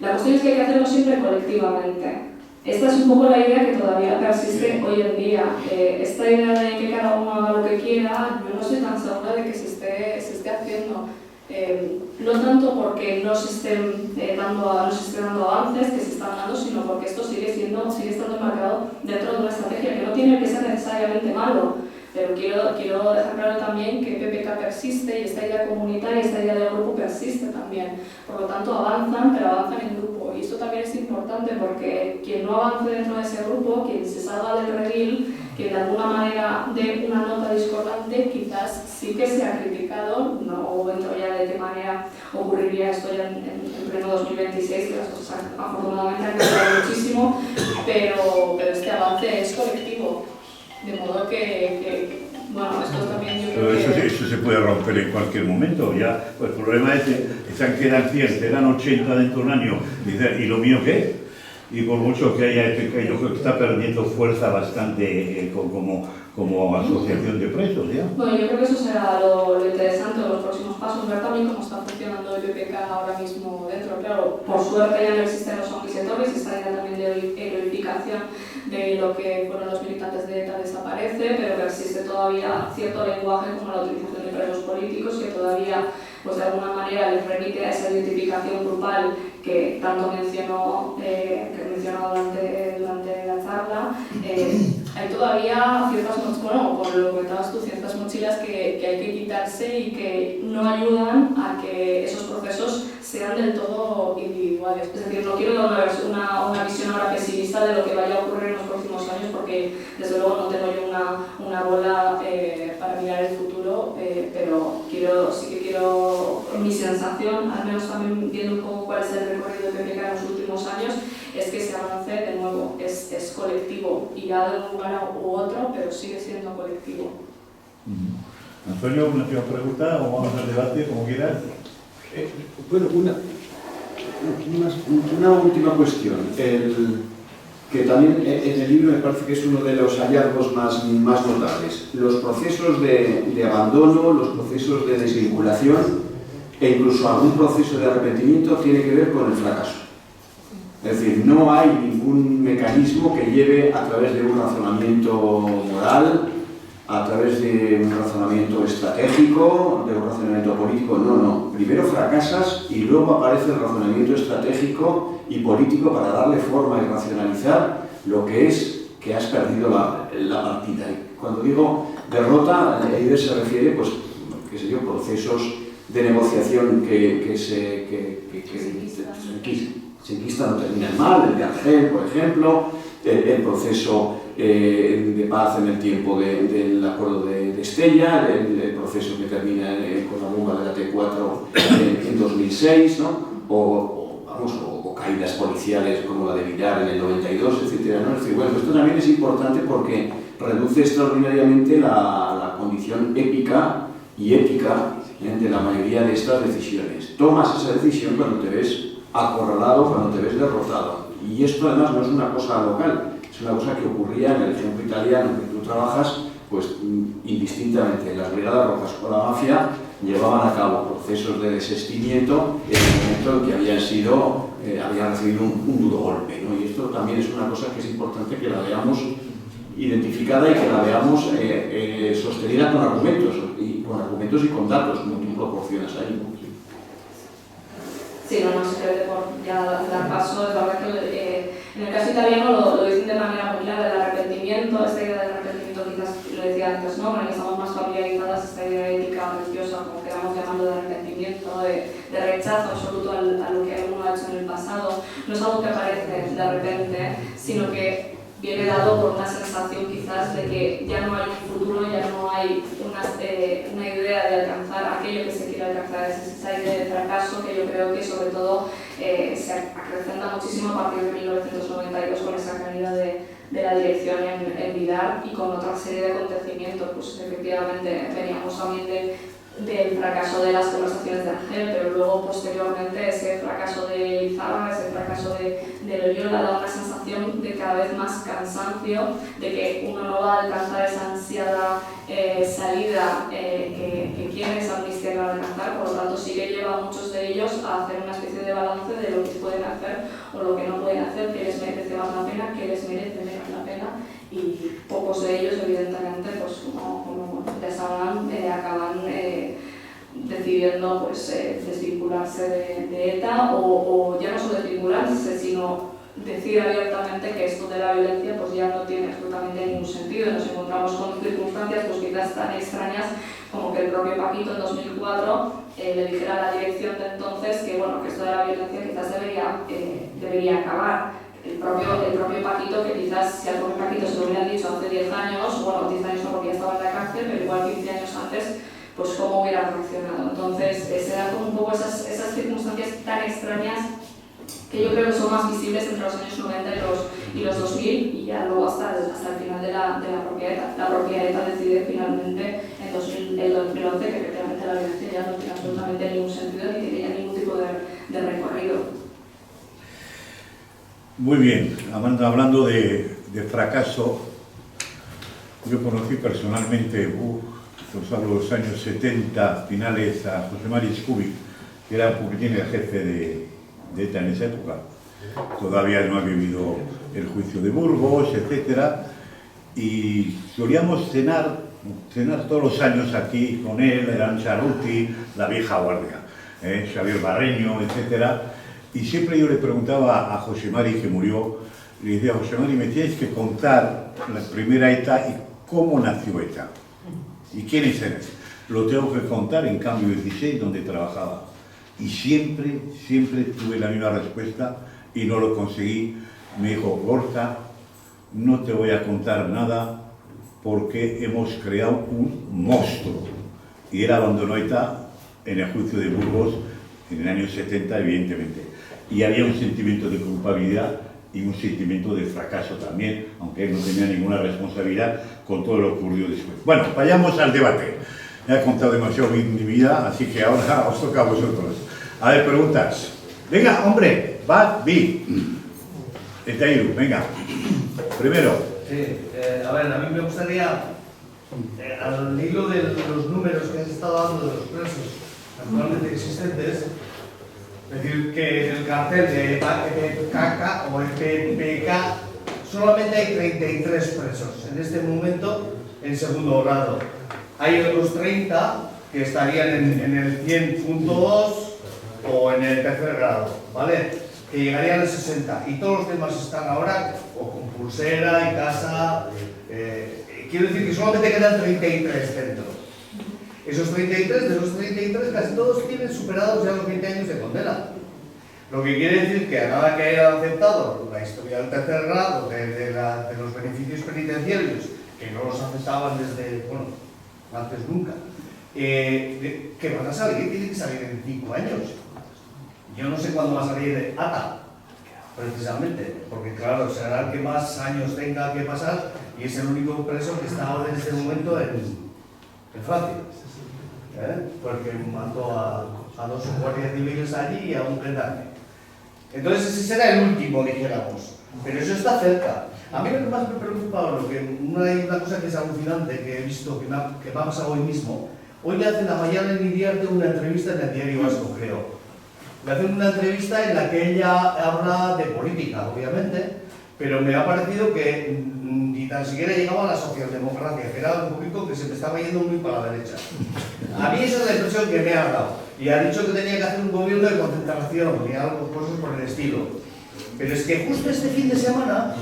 La cuestión es que hay que hacerlo siempre colectivamente. Esta es un poco la idea que todavía persiste hoy en día. Esta idea de que cada uno haga lo que quiera, yo no estoy tan segura de que se esté haciendo. No tanto porque no se estén dando avances que se están dando, sino porque esto sigue estando enmarcado dentro de una estrategia que no tiene que ser necesariamente malo. Pero quiero dejar claro también que PPK persiste y esta idea comunitaria, esta idea del grupo persiste también. Por lo tanto, avanzan, pero avanzan en grupo. Y esto también es importante porque quien no avance dentro de ese grupo, quien se salga del redil, quien de alguna manera dé una nota discordante, quizás sí que sea criticado. No entro ya de qué manera ocurriría esto ya en pleno 2026, que las cosas afortunadamente han cambiado muchísimo, pero este avance es colectivo. De modo que bueno, esto también yo creo pero que... Eso se puede romper en cualquier momento. Ya, pues el problema es que quedan 100, quedan 80 dentro de un año. ¿Y lo mío qué? Y por mucho que haya, yo creo que está perdiendo fuerza bastante como como asociación de presos, ¿ya? Bueno, yo creo que eso será lo interesante de los próximos pasos, ver también cómo está funcionando el PPK ahora mismo dentro. Claro, por suerte ya no existen los inquisidores, esta idea también de heroificación de lo que fueron los militantes de ETA desaparece, pero que existe todavía cierto lenguaje como la utilización de presos políticos que todavía, pues de alguna manera, les remite a esa identificación grupal que tanto mencionó durante la charla. Hay todavía ciertas mochilas, bueno, por lo que comentabas tú, ciertas mochilas que hay que quitarse y que no ayudan a que esos procesos sean del todo individuales. Es decir, no quiero dar una visión ahora pesimista de lo que vaya a ocurrir en los próximos años, porque desde luego no tengo yo una bola para mirar el futuro, pero sí que quiero, mi sensación, al menos también viendo un poco cuál es el recorrido de PPK en los últimos años, es que ese avance, de nuevo, es colectivo, irá de un lugar u otro, pero sigue siendo colectivo. Antonio, una última pregunta, o vamos al debate, como quieras. Bueno, una última cuestión, que también en el libro me parece que es uno de los hallazgos más notables. Los procesos de abandono, los procesos de desvinculación e incluso algún proceso de arrepentimiento tiene que ver con el fracaso. Es decir, no hay ningún mecanismo que lleve a través de un razonamiento moral, a través de un razonamiento estratégico, de un razonamiento político. No. Primero fracasas y luego aparece el razonamiento estratégico y político para darle forma y racionalizar lo que es que has perdido la partida. Y cuando digo derrota, a ello se refiere, pues, qué sé yo, procesos de negociación que se enquistan o terminan mal, el de Argel, por ejemplo, el proceso de paz en el tiempo del acuerdo de Estella, el proceso que termina con la bomba de la T4 en 2006, ¿no? o caídas policiales como la de Villar en el 92, etc. ¿no? Es decir, bueno, esto también es importante porque reduce extraordinariamente la condición épica y ética de la mayoría de estas decisiones. Tomas esa decisión cuando te ves acorralado, cuando te ves derrotado. Y esto además no es una cosa local, es una cosa que ocurría en el ejemplo italiano en que tú trabajas, pues indistintamente. Las brigadas rojas o la mafia llevaban a cabo procesos de desistimiento en el momento en que habían recibido un duro golpe, ¿no? Y esto también es una cosa que es importante que la veamos identificada y que la veamos sostenida con argumentos y con datos, como tú proporcionas ahí, ¿no? Sí, no se por ya dar paso, es verdad que en el caso italiano lo dicen de manera muy clara, el arrepentimiento, esta idea del arrepentimiento quizás lo decía antes, ¿no? Porque estamos más familiarizadas esta idea ética religiosa, como que vamos llamando de arrepentimiento, de rechazo absoluto a lo que uno ha hecho en el pasado, no es algo que aparece de repente, sino que viene dado por una sensación quizás de que ya no hay un futuro, ya no hay una idea de alcanzar aquello que se quiere alcanzar, es esa idea de fracaso que yo creo que sobre todo se acrecenta muchísimo a partir de 1992 con esa caída de la dirección en Vidar y con otra serie de acontecimientos. Pues efectivamente veníamos también del fracaso de las conversaciones de Argel, pero luego posteriormente ese fracaso de Lizarra, ese fracaso de Loyola da una sensación de cada vez más cansancio, de que uno no va a alcanzar esa ansiada salida que quiere esa amnistía alcanzar, por lo tanto sí que lleva a muchos de ellos a hacer una especie de balance de lo que pueden hacer o lo que no pueden hacer, qué les merece más la pena, qué les merece menos la pena, y pocos de ellos evidentemente, pues como ya sabrán, acaban decidiendo pues, desvincularse de ETA o ya no solo desvincularse, sino decir abiertamente que esto de la violencia pues ya no tiene absolutamente ningún sentido. Nos encontramos con circunstancias pues quizás tan extrañas como que el propio Paquito en 2004 le dijera a la dirección de entonces que bueno, que esto de la violencia quizás debería acabar. El propio Paquito, que quizás si al propio Paquito se lo hubieran dicho hace 10 años, bueno, 10 años no porque ya estaba en la cárcel, pero igual 15 años antes, pues cómo hubiera reaccionado. Entonces, eran como un poco esas circunstancias tan extrañas que yo creo que son más visibles entre los años 90 y los 2000 y ya luego hasta el final de la propia ETA. La propia ETA decide finalmente en 2011 que efectivamente la violencia ya no tiene absolutamente ningún sentido ni tiene ya ningún tipo de recorrido. Muy bien, hablando de fracaso, Yo conocí personalmente, estos hablo de los años 70, finales, a José Mari Scubich, que era un poquitín el jefe de ETA en esa época. Todavía no ha vivido el juicio de Burgos, etcétera, y solíamos cenar todos los años aquí con él, eran Charuti, la vieja guardia, Xavier Barreño, etcétera, y siempre yo le preguntaba a José Mari, que murió, le decía: José Mari, me tienes que contar la primera ETA y cómo nació ETA y quiénes eran. Lo tengo que contar en Cambio 16, donde trabajaba, y siempre tuve la misma respuesta y no lo conseguí. Me dijo: Gorka, no te voy a contar nada porque hemos creado un monstruo. Y él abandonó ETA en el juicio de Burgos en el año 70, evidentemente. Y había un sentimiento de culpabilidad y un sentimiento de fracaso también, aunque él no tenía ninguna responsabilidad con todo lo ocurrido después. Bueno, vayamos al debate. Me ha contado demasiado mi vida, así que ahora os toca a vosotros. A ver, preguntas. Venga, hombre, va, vi. Etairu, venga. Primero. Sí, a ver, a mí me gustaría, al hilo de los números que has estado dando de los presos actualmente existentes, decir que en el cartel de EPK o EPK solamente hay 33 presos en este momento en segundo grado. Hay otros 30 que estarían en el 100.2 o en el tercer grado, ¿vale? Que llegarían al 60, y todos los demás están ahora o con pulsera y casa. Quiero decir que solamente quedan 33 dentro. Esos 33, de los 33, casi todos tienen superados ya los 20 años de condena. Lo que quiere decir que a nada que hayan aceptado la historia del tercer grado, de los beneficios penitenciarios, que no los aceptaban desde, bueno, antes nunca, que van a salir, tienen que salir en 5 años. Yo no sé cuándo va a salir ATA, precisamente, porque claro, será el que más años tenga que pasar y es el único preso que está ahora en este momento en Francia, porque mató a 2 guardias civiles allí y a un gendarme. Entonces ese será el último, dijéramos, pero eso está cerca. A mí lo que más me preocupa, hay una cosa que es alucinante que he visto, que me ha pasado hoy mismo. Hoy le hacen a Mayalen Iriarte una entrevista en el Diario Vasco, creo. Le hacen una entrevista en la que ella habla de política, obviamente, pero me ha parecido que ni tan siquiera llegaba a la socialdemocracia, que era un poquito que se me estaba yendo muy para la derecha. A mí esa es la impresión que me ha dado. Y ha dicho que tenía que hacer un gobierno de concentración y algo, cosas por el estilo. Pero es que justo este fin de semana,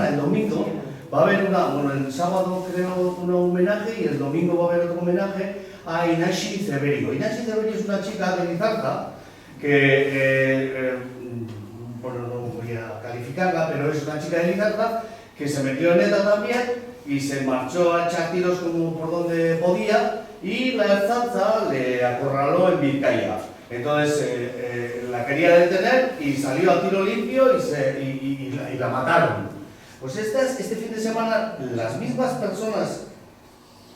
el domingo, va a haber el sábado creo un homenaje y el domingo va a haber otro homenaje a Inaxi Ceberio. Inaxi Ceberio es una chica de Lizarza que, bueno, no voy a calificarla, pero es una chica de Lizarza que se metió en ETA también y se marchó a echar tiros como por donde podía y la Ertzaintza le acorraló en Vizcaya. Entonces la quería detener y salió a tiro limpio y la mataron. Pues este fin de semana las mismas personas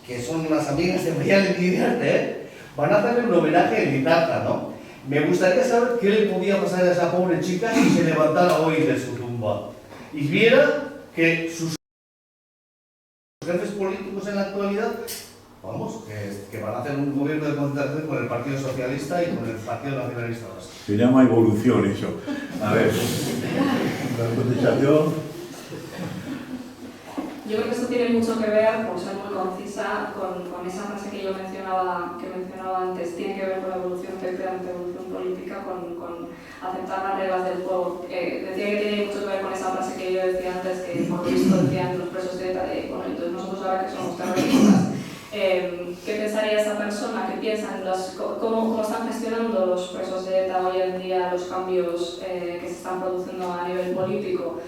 que son las amigas de Mayalen Iriarte, van a hacerle un homenaje en Lizarza, ¿no? Me gustaría saber qué le podía pasar a esa pobre chica si se levantara hoy de su tumba y viera que sus jefes políticos en la actualidad, vamos, que van a hacer un gobierno de concentración con el Partido Socialista y con el Partido Nacionalista Vasco. Se llama evolución eso. A ver, la contestación. Yo creo que esto tiene mucho que ver, por ser muy concisa, con esa frase que yo mencionaba antes. Tiene que ver con la evolución, efectivamente, evolución política, con aceptar las reglas del juego. Decía que tiene mucho que ver con esa frase que yo decía antes, que por lo visto decían los presos de ETA, bueno, entonces nosotros ahora que somos terroristas. ¿Qué pensaría esa persona? ¿Qué piensa en cómo están gestionando los presos de ETA hoy en día los cambios que se están produciendo a nivel político?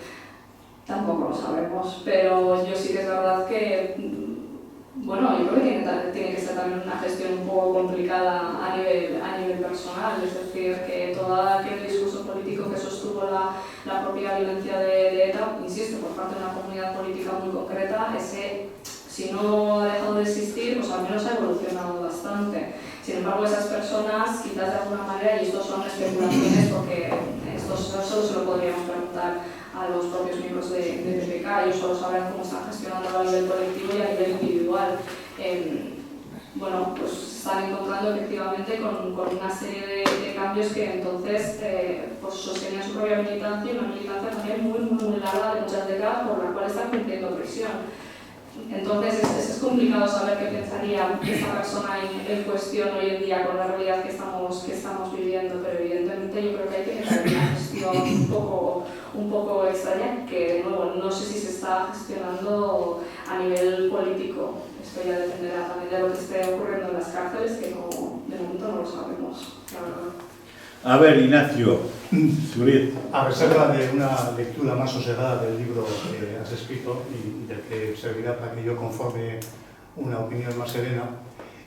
Tampoco lo sabemos, pero yo sí que es verdad que, bueno, yo creo que tiene que ser también una gestión un poco complicada a nivel personal, es decir, que todo aquel discurso político que sostuvo la propia violencia de ETA, insisto, por parte de una comunidad política muy concreta, si no ha dejado de existir, pues al menos ha evolucionado bastante. Sin embargo, esas personas, quizás de alguna manera, y esto son especulaciones porque esto solo se lo podríamos preguntar a los propios miembros de PPK. Ellos solo sabrán cómo están gestionando a nivel colectivo y a nivel individual. Bueno, pues están encontrando efectivamente con una serie de cambios que entonces pues sostenían su propia militancia, y una militancia también muy larga de muchas décadas por la cual están cumpliendo prisión. Entonces es complicado saber qué pensaría esta persona en cuestión hoy en día con la realidad que estamos viviendo, pero evidentemente yo creo que hay que hacer una gestión un poco extraña, que de nuevo no sé si se está gestionando a nivel político. Esto ya dependerá también de lo que esté ocurriendo en las cárceles, que de momento no lo sabemos, la verdad. A ver, Ignacio, Surit. A reserva de una lectura más sosegada del libro que has escrito y del que servirá para que yo conforme una opinión más serena,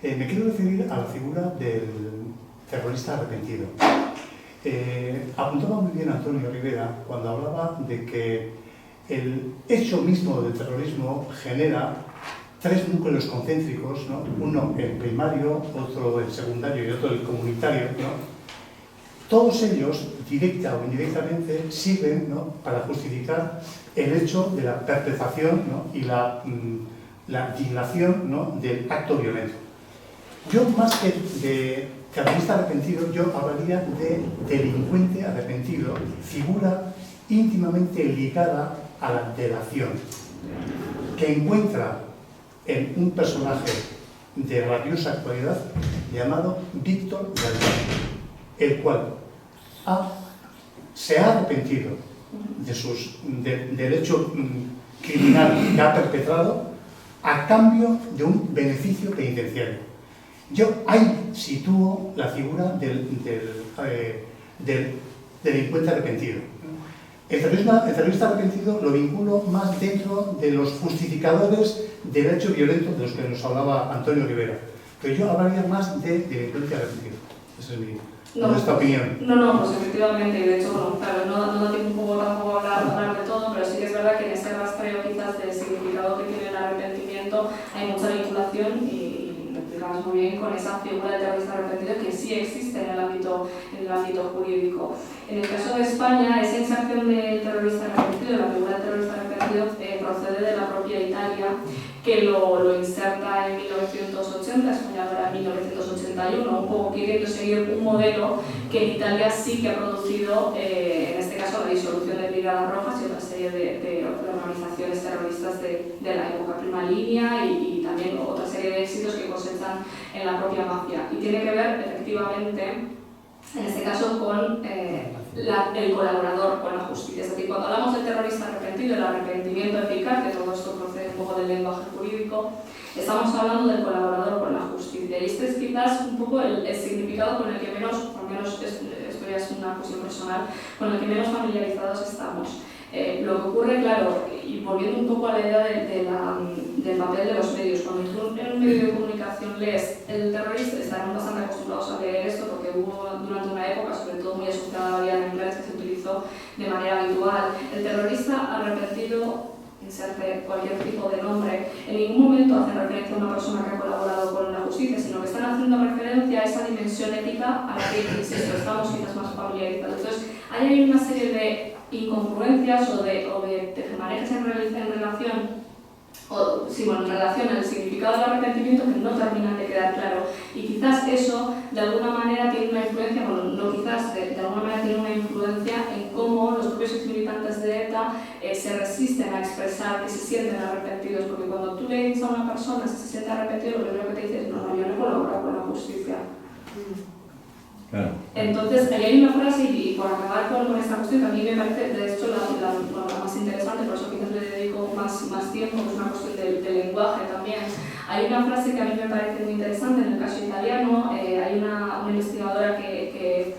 me quiero referir a la figura del terrorista arrepentido. Apuntaba muy bien Antonio Rivera cuando hablaba de que el hecho mismo del terrorismo genera tres núcleos concéntricos, ¿no? Uno el primario, otro el secundario y otro el comunitario, ¿no? Todos ellos, directa o indirectamente, sirven, ¿no?, para justificar el hecho de la perpetración, ¿no?, y la dilación, ¿no?, del acto violento. Yo, más que de terrorista arrepentido, yo hablaría de delincuente arrepentido, figura íntimamente ligada a la delación, que encuentra en un personaje de rabiosa actualidad llamado Víctor Galdós, el cual se ha arrepentido del hecho criminal que ha perpetrado a cambio de un beneficio penitenciario. Yo ahí sitúo la figura del delincuente arrepentido. El terrorista arrepentido lo vinculo más dentro de los justificadores del hecho violento de los que nos hablaba Antonio Rivera. Pero yo hablaría más de delincuente arrepentido. Esa es esta opinión. No, pues efectivamente, y de hecho, bueno, claro, no da tiempo tampoco hablar de todo, pero sí que es verdad que en ese rastreo quizás del significado que tiene el arrepentimiento hay mucha vinculación y lo explicamos muy bien con esa figura de terrorista arrepentido que sí existe en el ámbito jurídico. En el caso de España, esa inserción del terrorista arrepentido, la figura del terrorista arrepentido, procede de la propia Italia, que lo inserta en 1980, España era en 1981, un poco queriendo seguir un modelo que en Italia sí que ha producido, en este caso, la disolución de Brigadas Rojas y otra serie de organizaciones terroristas de la época prima línea y también otra serie de éxitos que cosechan en la propia mafia. Y tiene que ver, efectivamente, en este caso, con el colaborador con la justicia. Es decir, cuando hablamos del terrorista arrepentido, el arrepentimiento eficaz, que todo esto procede un poco del lenguaje jurídico, estamos hablando del colaborador con la justicia. Y este es quizás un poco el significado con el que menos, al menos esto ya es una cuestión personal, con el que menos familiarizados estamos. Lo que ocurre, claro, y volviendo un poco a la idea del papel de los medios, cuando tú en un medio de comunicación lees el terrorista, estarán bastante acostumbrados a leer esto porque hubo durante una época, sobre todo muy asociada a la variedad en inglés, que se utilizó de manera habitual. El terrorista arrepentido, inserte cualquier tipo de nombre, en ningún momento hacen referencia a una persona que ha colaborado con la justicia, sino que están haciendo referencia a esa dimensión ética a la que, insisto, estamos quizás más familiarizados. Entonces, hay una serie de incongruencias o de tejemanejes en relación al significado del arrepentimiento que no terminan de quedar claro. Y quizás eso, de alguna manera, tiene una influencia, bueno, no quizás, de alguna manera tiene una influencia en cómo los propios exmilitantes de ETA se resisten a expresar que se sienten arrepentidos, porque cuando tú le dices a una persona que se siente arrepentido, lo primero que te dice es: no, yo no he colaborado con la justicia. Claro. Entonces, ahí hay una frase, y por acabar con esta cuestión, que a mí me parece, de hecho, la más interesante, por eso quizás le dedico más tiempo, que es una cuestión del lenguaje también. Hay una frase que a mí me parece muy interesante en el caso italiano. Hay una investigadora que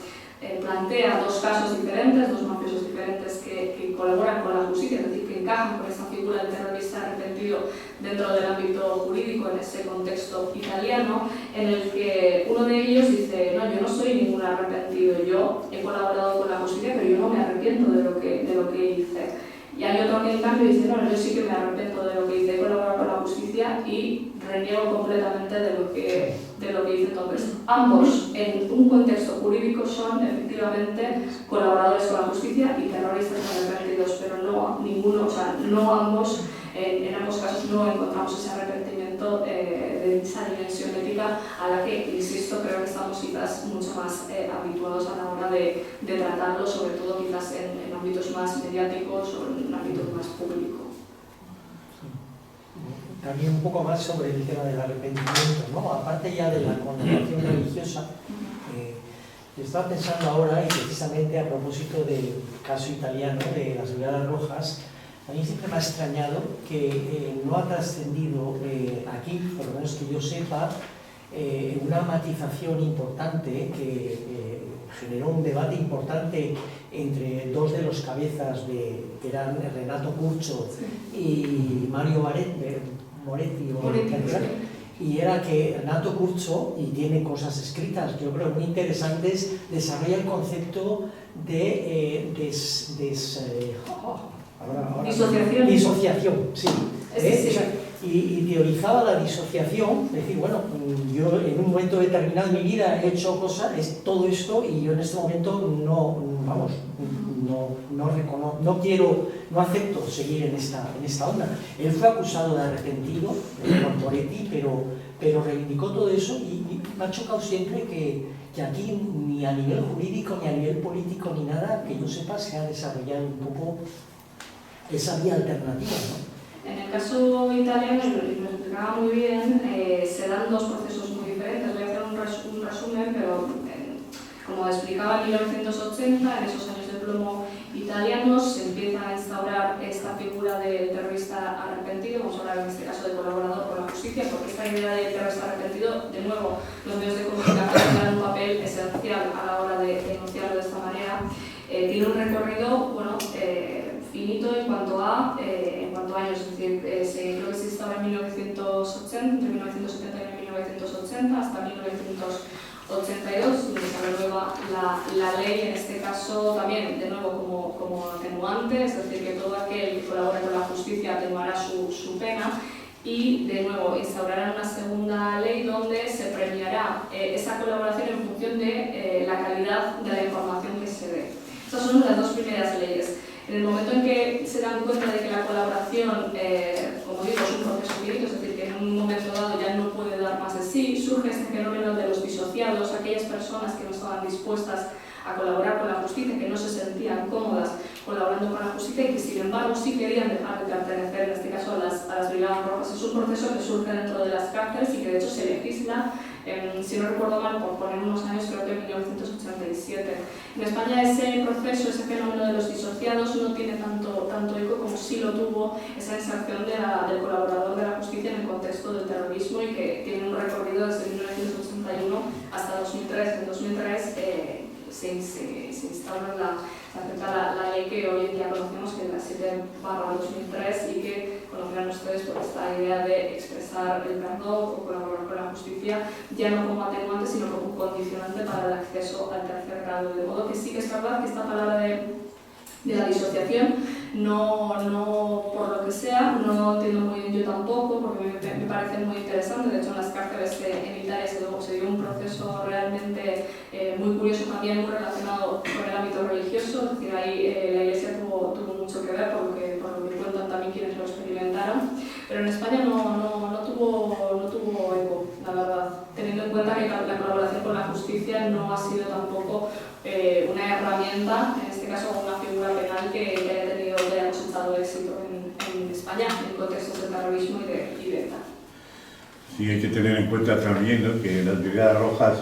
plantea dos casos diferentes, dos mafiosos diferentes que colaboran con la justicia, es decir, que encajan con esta figura del terrorista arrepentido dentro del ámbito jurídico en ese contexto italiano, en el que uno de ellos dice: no, yo no soy ningún arrepentido, yo he colaborado con la justicia, pero yo no me arrepiento de lo que hice. Y hay otro que en cambio dice, no, yo sí que me arrepiento de lo que hice, colaborar con la justicia y reniego completamente de lo que hice. Entonces, ambos en un contexto jurídico son efectivamente colaboradores con la justicia y terroristas arrepentidos, pero no ninguno, o sea, no ambos, en ambos casos no encontramos ese arrepentimiento de esa dimensión ética a la que, insisto, creo que estamos quizás mucho más habituados a la hora de tratarlo, sobre todo quizás en ámbitos más mediáticos o en ámbitos más públicos. También un poco más sobre el tema del arrepentimiento, ¿no? Aparte ya de la connotación religiosa, estaba pensando ahora, y precisamente a propósito del caso italiano de las Brigadas Rojas, a mí siempre me ha extrañado que no ha trascendido aquí, por lo menos que yo sepa, una matización importante que generó un debate importante entre dos de los cabezas que eran Renato Curcio y Mario Moretti, y era que Renato Curcio, y tiene cosas escritas, yo creo muy interesantes, desarrolla el concepto de disociación, sí. Sí. O sea, y teorizaba la disociación, es decir, bueno, yo en un momento determinado de mi vida he hecho cosas, todo esto, y yo en este momento no acepto seguir en esta onda. Él fue acusado de arrepentido por Moretti, pero reivindicó todo eso y me ha chocado siempre que aquí ni a nivel jurídico, ni a nivel político, ni nada, que yo sepa, se ha desarrollado un poco esa vía alternativa, ¿no? En el caso italiano, y lo explicaba muy bien, se dan dos procesos muy diferentes. Voy a hacer un resumen, pero como explicaba en 1980, en esos años de plomo italianos, se empieza a instaurar esta figura del terrorista arrepentido. Vamos a hablar en este caso de colaborador con la justicia, porque esta idea de terrorista arrepentido, de nuevo, los medios de comunicación juegan un papel esencial a la hora de denunciarlo de esta manera. Tiene un recorrido, finito en cuanto a años, es decir, creo que se instaura en 1980, entre 1970 y 1980 hasta 1982, donde se renueva la ley, en este caso también, de nuevo, como atenuante, es decir, que todo aquel que colabore con la justicia atenuará su pena, y de nuevo instaurarán una segunda ley donde se premiará esa colaboración en función de la calidad de la información que se dé. Estas son las dos primeras leyes. En el momento en que se dan cuenta de que la colaboración, como digo, es un proceso finito, es decir, que en un momento dado ya no puede dar más de sí, surge este fenómeno de los disociados, aquellas personas que no estaban dispuestas a colaborar con la justicia, que no se sentían cómodas colaborando con la justicia y que sin embargo sí querían dejar de pertenecer, en este caso a las Brigadas Rojas. Es un proceso que surge dentro de las cárceles y que de hecho se legisla, si no recuerdo mal, por poner unos años, creo que en 1987. En España ese proceso, ese fenómeno de los disociados no tiene tanto eco como sí lo tuvo esa inserción del colaborador de la justicia en el contexto del terrorismo, y que tiene un recorrido desde 1981 hasta 2003. En 2003 se instaura la ley que hoy en día conocemos, que es la 7/2003, y que conocerán ustedes por esta idea de expresar el perdón o colaborar con la justicia, ya no como atenuante, sino como condicionante para el acceso al tercer grado. De modo que sí que es verdad que esta palabra de la disociación, no por lo que sea, no entiendo muy bien yo tampoco, porque me parece muy interesante. De hecho, en las cárceles en Italia se dio un proceso realmente muy curioso, también muy relacionado con el ámbito religioso, es decir, ahí la Iglesia tuvo mucho que ver, por lo que cuentan también quienes lo experimentaron, pero en España no tuvo eco, la verdad, teniendo en cuenta que la colaboración con la justicia no ha sido tampoco una herramienta, en este caso una figura penal que haya cosechado éxito en España en contextos de terrorismo y de ETA. Sí, hay que tener en cuenta también, ¿no?, que las Brigadas Rojas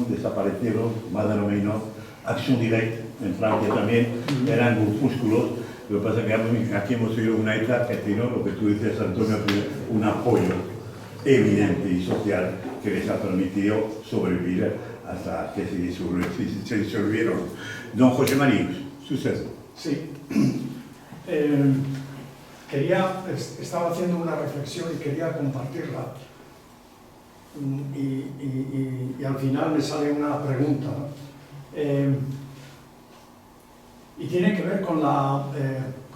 desaparecieron, más o menos, Acción Directa en Francia también, eran grupúsculos. Lo que pasa es que aquí hemos sido una ETA que tiene, lo que tú dices, Antonio, un apoyo evidente y social que les ha permitido sobrevivir hasta que se disolvieron. Don José María, suceso. Sí. Estaba haciendo una reflexión y quería compartirla. Y al final me sale una pregunta, ¿no? Y tiene que ver con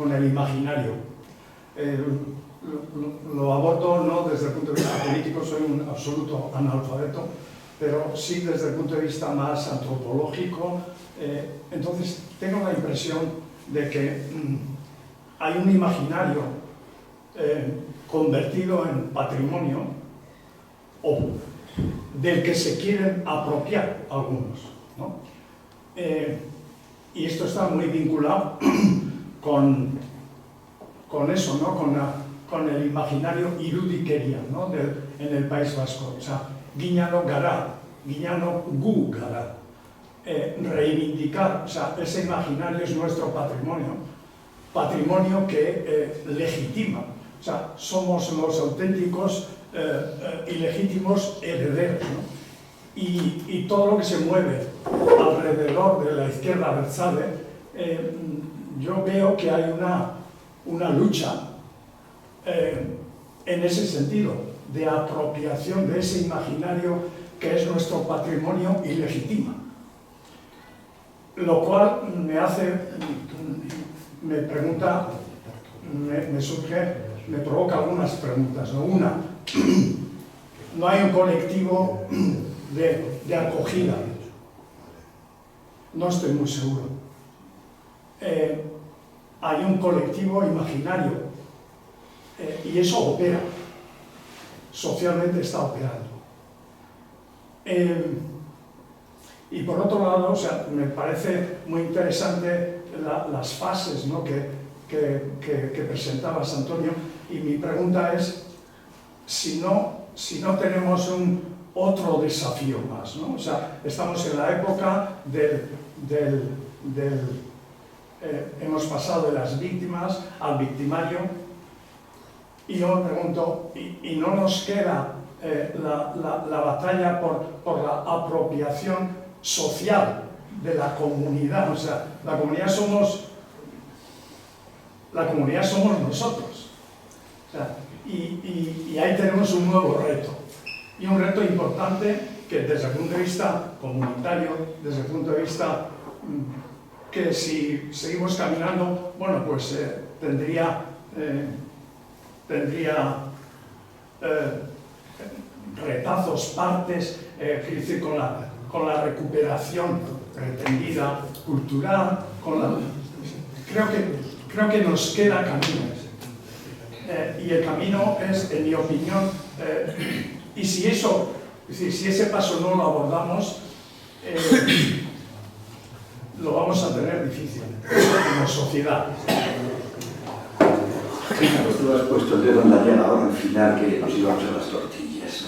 con el imaginario. Lo abordo no desde el punto de vista político, soy un absoluto analfabeto, pero sí desde el punto de vista más antropológico. Entonces tengo la impresión de que hay un imaginario convertido en patrimonio o del que se quieren apropiar algunos, ¿no? Y esto está muy vinculado con eso, ¿no? Con el imaginario irudikerian, ¿no? En el País Vasco. O sea, Giñano gara, Giñano gu gara. Reivindicar, o sea, ese imaginario es nuestro patrimonio que legitima. O sea, somos los auténticos ilegítimos herederos, ¿no? Y todo lo que se mueve alrededor de la izquierda abertzale, yo veo que hay una lucha en ese sentido, de apropiación de ese imaginario que es nuestro patrimonio y legitima. Lo cual me provoca algunas preguntas, ¿no? Una, no hay un colectivo de acogida, no estoy muy seguro. Hay un colectivo imaginario y eso opera, socialmente está operando. Y por otro lado, o sea, me parece muy interesante las fases, ¿no? que presentabas, Antonio, y mi pregunta es si no tenemos otro desafío más, ¿no? O sea, estamos en la época hemos pasado de las víctimas al victimario, y yo me pregunto, ¿y no nos queda la batalla por la apropiación social de la comunidad? O sea, la comunidad somos nosotros. O sea, y ahí tenemos un nuevo reto. Y un reto importante que desde el punto de vista comunitario, desde el punto de vista que si seguimos caminando, bueno, pues tendría retazos, partes, es decir, con la recuperación pretendida cultural, creo que nos queda camino. Y el camino es, en mi opinión, y si ese paso no lo abordamos, lo vamos a tener difícil como sociedad. Pues tú has puesto el dedo en la llaga ahora al final, que nos íbamos a las tortillas.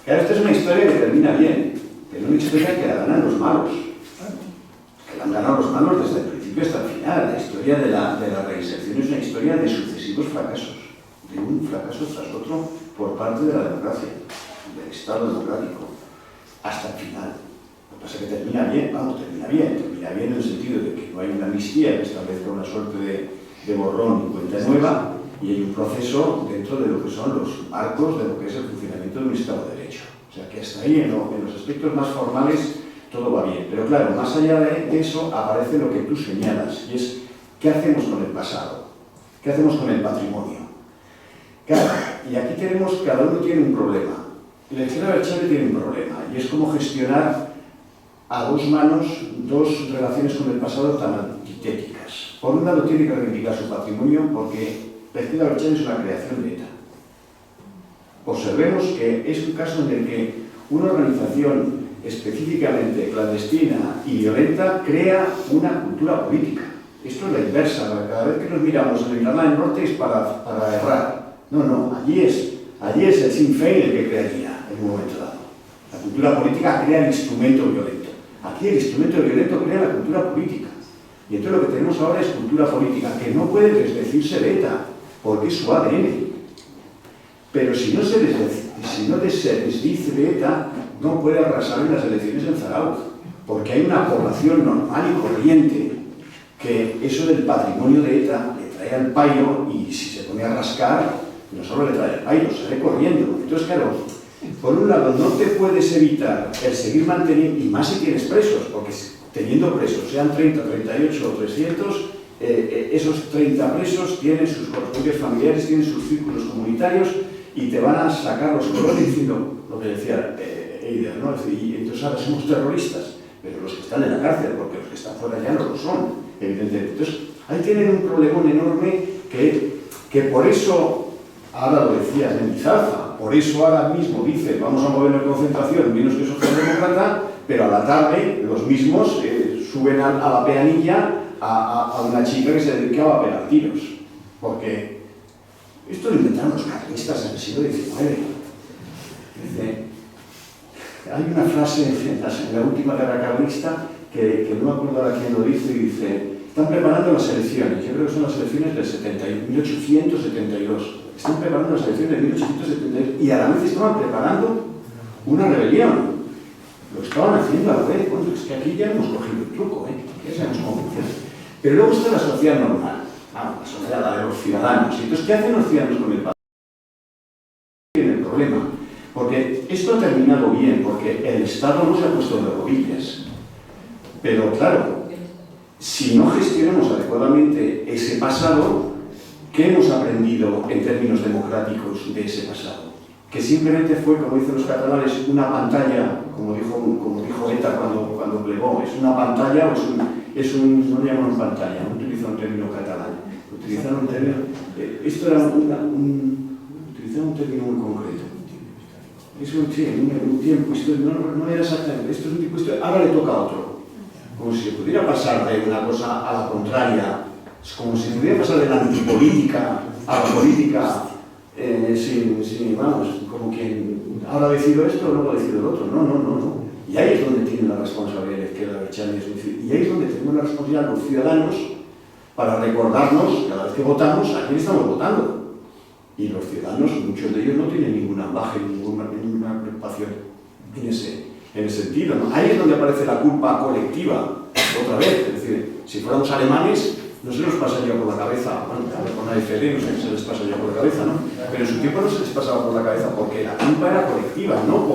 Claro, esta es una historia que termina bien, pero una historia que la ganan los malos. Que la han ganado los malos desde el principio hasta el final. La historia de la reinserción es una historia de sucesivos fracasos, de un fracaso tras otro por parte de la democracia, del Estado democrático, hasta el final. Lo que pasa es que termina bien en el sentido de que no hay una amnistía que establezca una suerte de borrón y cuenta nueva, y hay un proceso dentro de lo que son los marcos de lo que es el funcionamiento de un Estado de Derecho. O sea que hasta ahí, en los aspectos más formales, todo va bien. Pero claro, más allá de eso aparece lo que tú señalas, y es ¿qué hacemos con el pasado? ¿Qué hacemos con el patrimonio? Claro, y aquí cada uno tiene un problema. La izquierda abertzale tiene un problema, y es cómo gestionar a dos manos dos relaciones con el pasado tan antitéticas. Por un lado tiene que reivindicar su patrimonio porque la izquierda abertzale es una creación de ETA. Observemos que es un caso en el que una organización específicamente clandestina y violenta crea una cultura política. Esto es la inversa, cada vez que nos miramos en el Irlanda del Norte es para errar. No, allí es el Sinn Féin el que crearía en un momento dado. La cultura política crea el instrumento violento. Aquí el instrumento violento crea la cultura política. Y entonces lo que tenemos ahora es cultura política, que no puede desdecirse de ETA, porque es su ADN. Pero si no se desdice de ETA, no puede arrasar en las elecciones en Zarauz, porque hay una población normal y corriente que eso del patrimonio de ETA le trae al pairo, y si se pone a rascar, no solo le trae al pairo, sale corriendo. Entonces, claro, por un lado no te puedes evitar el seguir manteniendo, y más si tienes presos, porque teniendo presos, sean 30, 38 o 300, esos 30 presos tienen sus correspondientes familiares, tienen sus círculos comunitarios y te van a sacar los colores diciendo lo que decía Eider, ¿no? Es decir, y entonces ahora somos terroristas, pero los que están en la cárcel, porque los que están fuera ya no lo son, evidentemente. Entonces, ahí tienen un problemón enorme que por eso, ahora lo decía Mendizalza, por eso ahora mismo dice vamos a mover la concentración menos que socialdemócrata, pero a la tarde los mismos suben a la peanilla a una chica que se dedicaba a pegar tiros. Porque esto lo inventaron los carlistas en el siglo XIX. Hay una frase en la última guerra carlista que no me acuerdo ahora quién lo dice, y dice: están preparando las elecciones, yo creo que son las elecciones del 1872, están preparando las elecciones de 1872 y a la vez estaban preparando una rebelión. Lo estaban haciendo a la vez. Bueno, es que aquí ya hemos cogido el truco, ya sabemos cómo funciona. Pero luego está la sociedad normal, la sociedad, la de los ciudadanos. Y entonces, ¿qué hacen los ciudadanos con el padre? Tienen el problema. Porque esto ha terminado bien, porque el Estado no se ha puesto de rodillas. Pero claro, si no gestionamos adecuadamente ese pasado, ¿qué hemos aprendido en términos democráticos de ese pasado? Que simplemente fue, como dicen los catalanes, una pantalla, como dijo ETA cuando plegó, es una pantalla o no le llaman pantalla, no utilizan un término catalán, utilizaron un término, esto era utilizaron un término muy concreto. Es un tiempo, esto no era exactamente, esto es un tipo, ahora le toca a otro. Como si se pudiera pasar de una cosa a la contraria, como si se pudiera pasar de la antipolítica a la política, vamos, como quien ahora decido esto, luego decido el otro. No. Y ahí es donde tiene la responsabilidad la izquierda Abertzale, y ahí es donde tenemos la responsabilidad los ciudadanos para recordarnos cada vez que votamos a quién estamos votando. Y los ciudadanos, muchos de ellos no tienen ninguna baja, ninguna preocupación en ese sentido, ¿no? Ahí es donde aparece la culpa colectiva, otra vez. Es decir, si fuéramos alemanes, no se nos pasaría por la cabeza, bueno, con la AfD no sé si se les pasaría por la cabeza, ¿no? Pero en su tiempo no se les pasaba por la cabeza porque la culpa era colectiva. No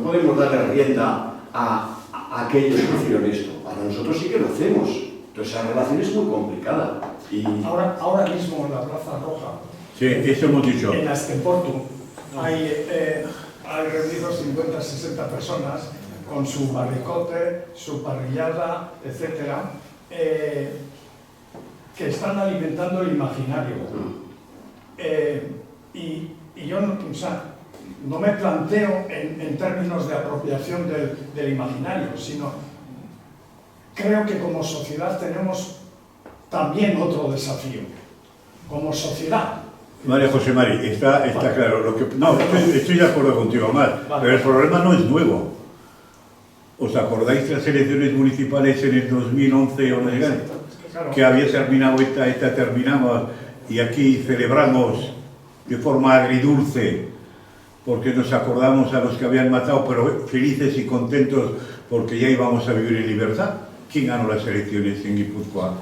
podemos darle rienda a aquellos que hicieron esto. Para nosotros sí que lo hacemos. Entonces esa relación es muy complicada. Y Ahora mismo en la Plaza Roja, sí, eso hemos dicho. en Astemportu, hay reunidos 50, 60 personas con su barricote, su parrillada, etcétera, que están alimentando el imaginario. Y yo no me planteo en términos de apropiación del imaginario, sino creo que como sociedad tenemos también otro desafío. Como sociedad. María José Mari, está claro. Estoy de acuerdo contigo, Omar, pero el problema no es nuevo. ¿Os acordáis de las elecciones municipales en el 2011 o no llegan? Que había terminado esta terminamos y aquí celebramos de forma agridulce porque nos acordamos a los que habían matado, pero felices y contentos porque ya íbamos a vivir en libertad. ¿Quién ganó las elecciones en Guipúzcoa?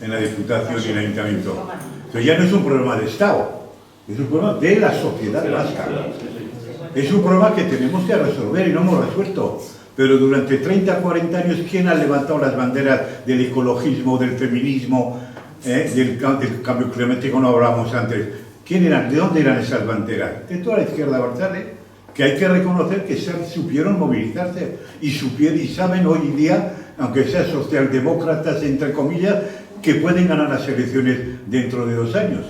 En la Diputación y el Ayuntamiento. Entonces ya no es un problema de Estado, es un problema de la sociedad vasca. Es un problema que tenemos que resolver y no hemos resuelto. Pero durante 30, 40 años, ¿quién ha levantado las banderas del ecologismo, del feminismo, del cambio climático? No hablábamos antes. ¿Quién eran? ¿De dónde eran esas banderas? De toda la izquierda Abertzale, que hay que reconocer que supieron movilizarse y saben hoy en día, aunque sean socialdemócratas, entre comillas, que pueden ganar las elecciones dentro de 2 años.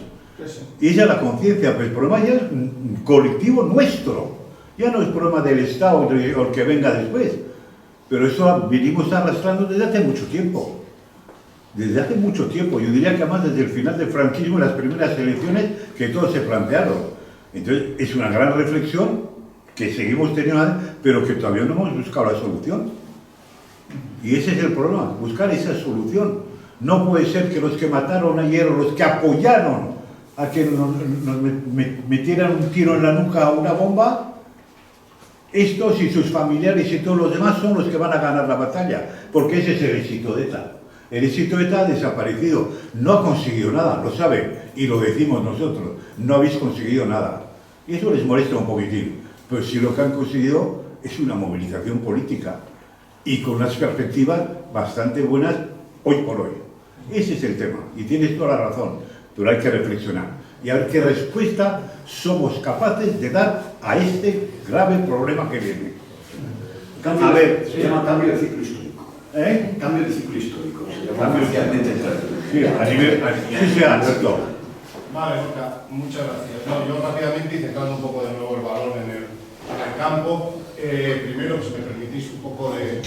Y esa es la conciencia, pero el problema ya es colectivo nuestro. Ya no es problema del Estado o el que venga después, pero eso venimos arrastrando desde hace mucho tiempo. Desde hace mucho tiempo, yo diría que además desde el final del franquismo, las primeras elecciones que todos se plantearon. Entonces es una gran reflexión que seguimos teniendo, pero que todavía no hemos buscado la solución. Y ese es el problema, buscar esa solución. No puede ser que los que mataron ayer o los que apoyaron a que nos metieran un tiro en la nuca a una bomba, estos y sus familiares y todos los demás son los que van a ganar la batalla, porque ese es el éxito de ETA. El éxito de ETA ha desaparecido, no ha conseguido nada, lo saben, y lo decimos nosotros, no habéis conseguido nada. Y eso les molesta un poquitín, pero si lo que han conseguido es una movilización política. y con unas perspectivas bastante buenas hoy por hoy. Ese es el tema, y tienes toda la razón, pero hay que reflexionar y a ver qué respuesta somos capaces de dar a este grave problema que viene. Cambio, A ver, se llama cambio de ciclo histórico. ¿Eh? Cambio de ciclo histórico. Se llama Cambio oficialmente. Sí, a nivel... Sí, sea, Alberto. Vale, Borja, muchas gracias. No, yo rápidamente, y centrando un poco de nuevo el balón en el campo, primero, si me permitís un poco de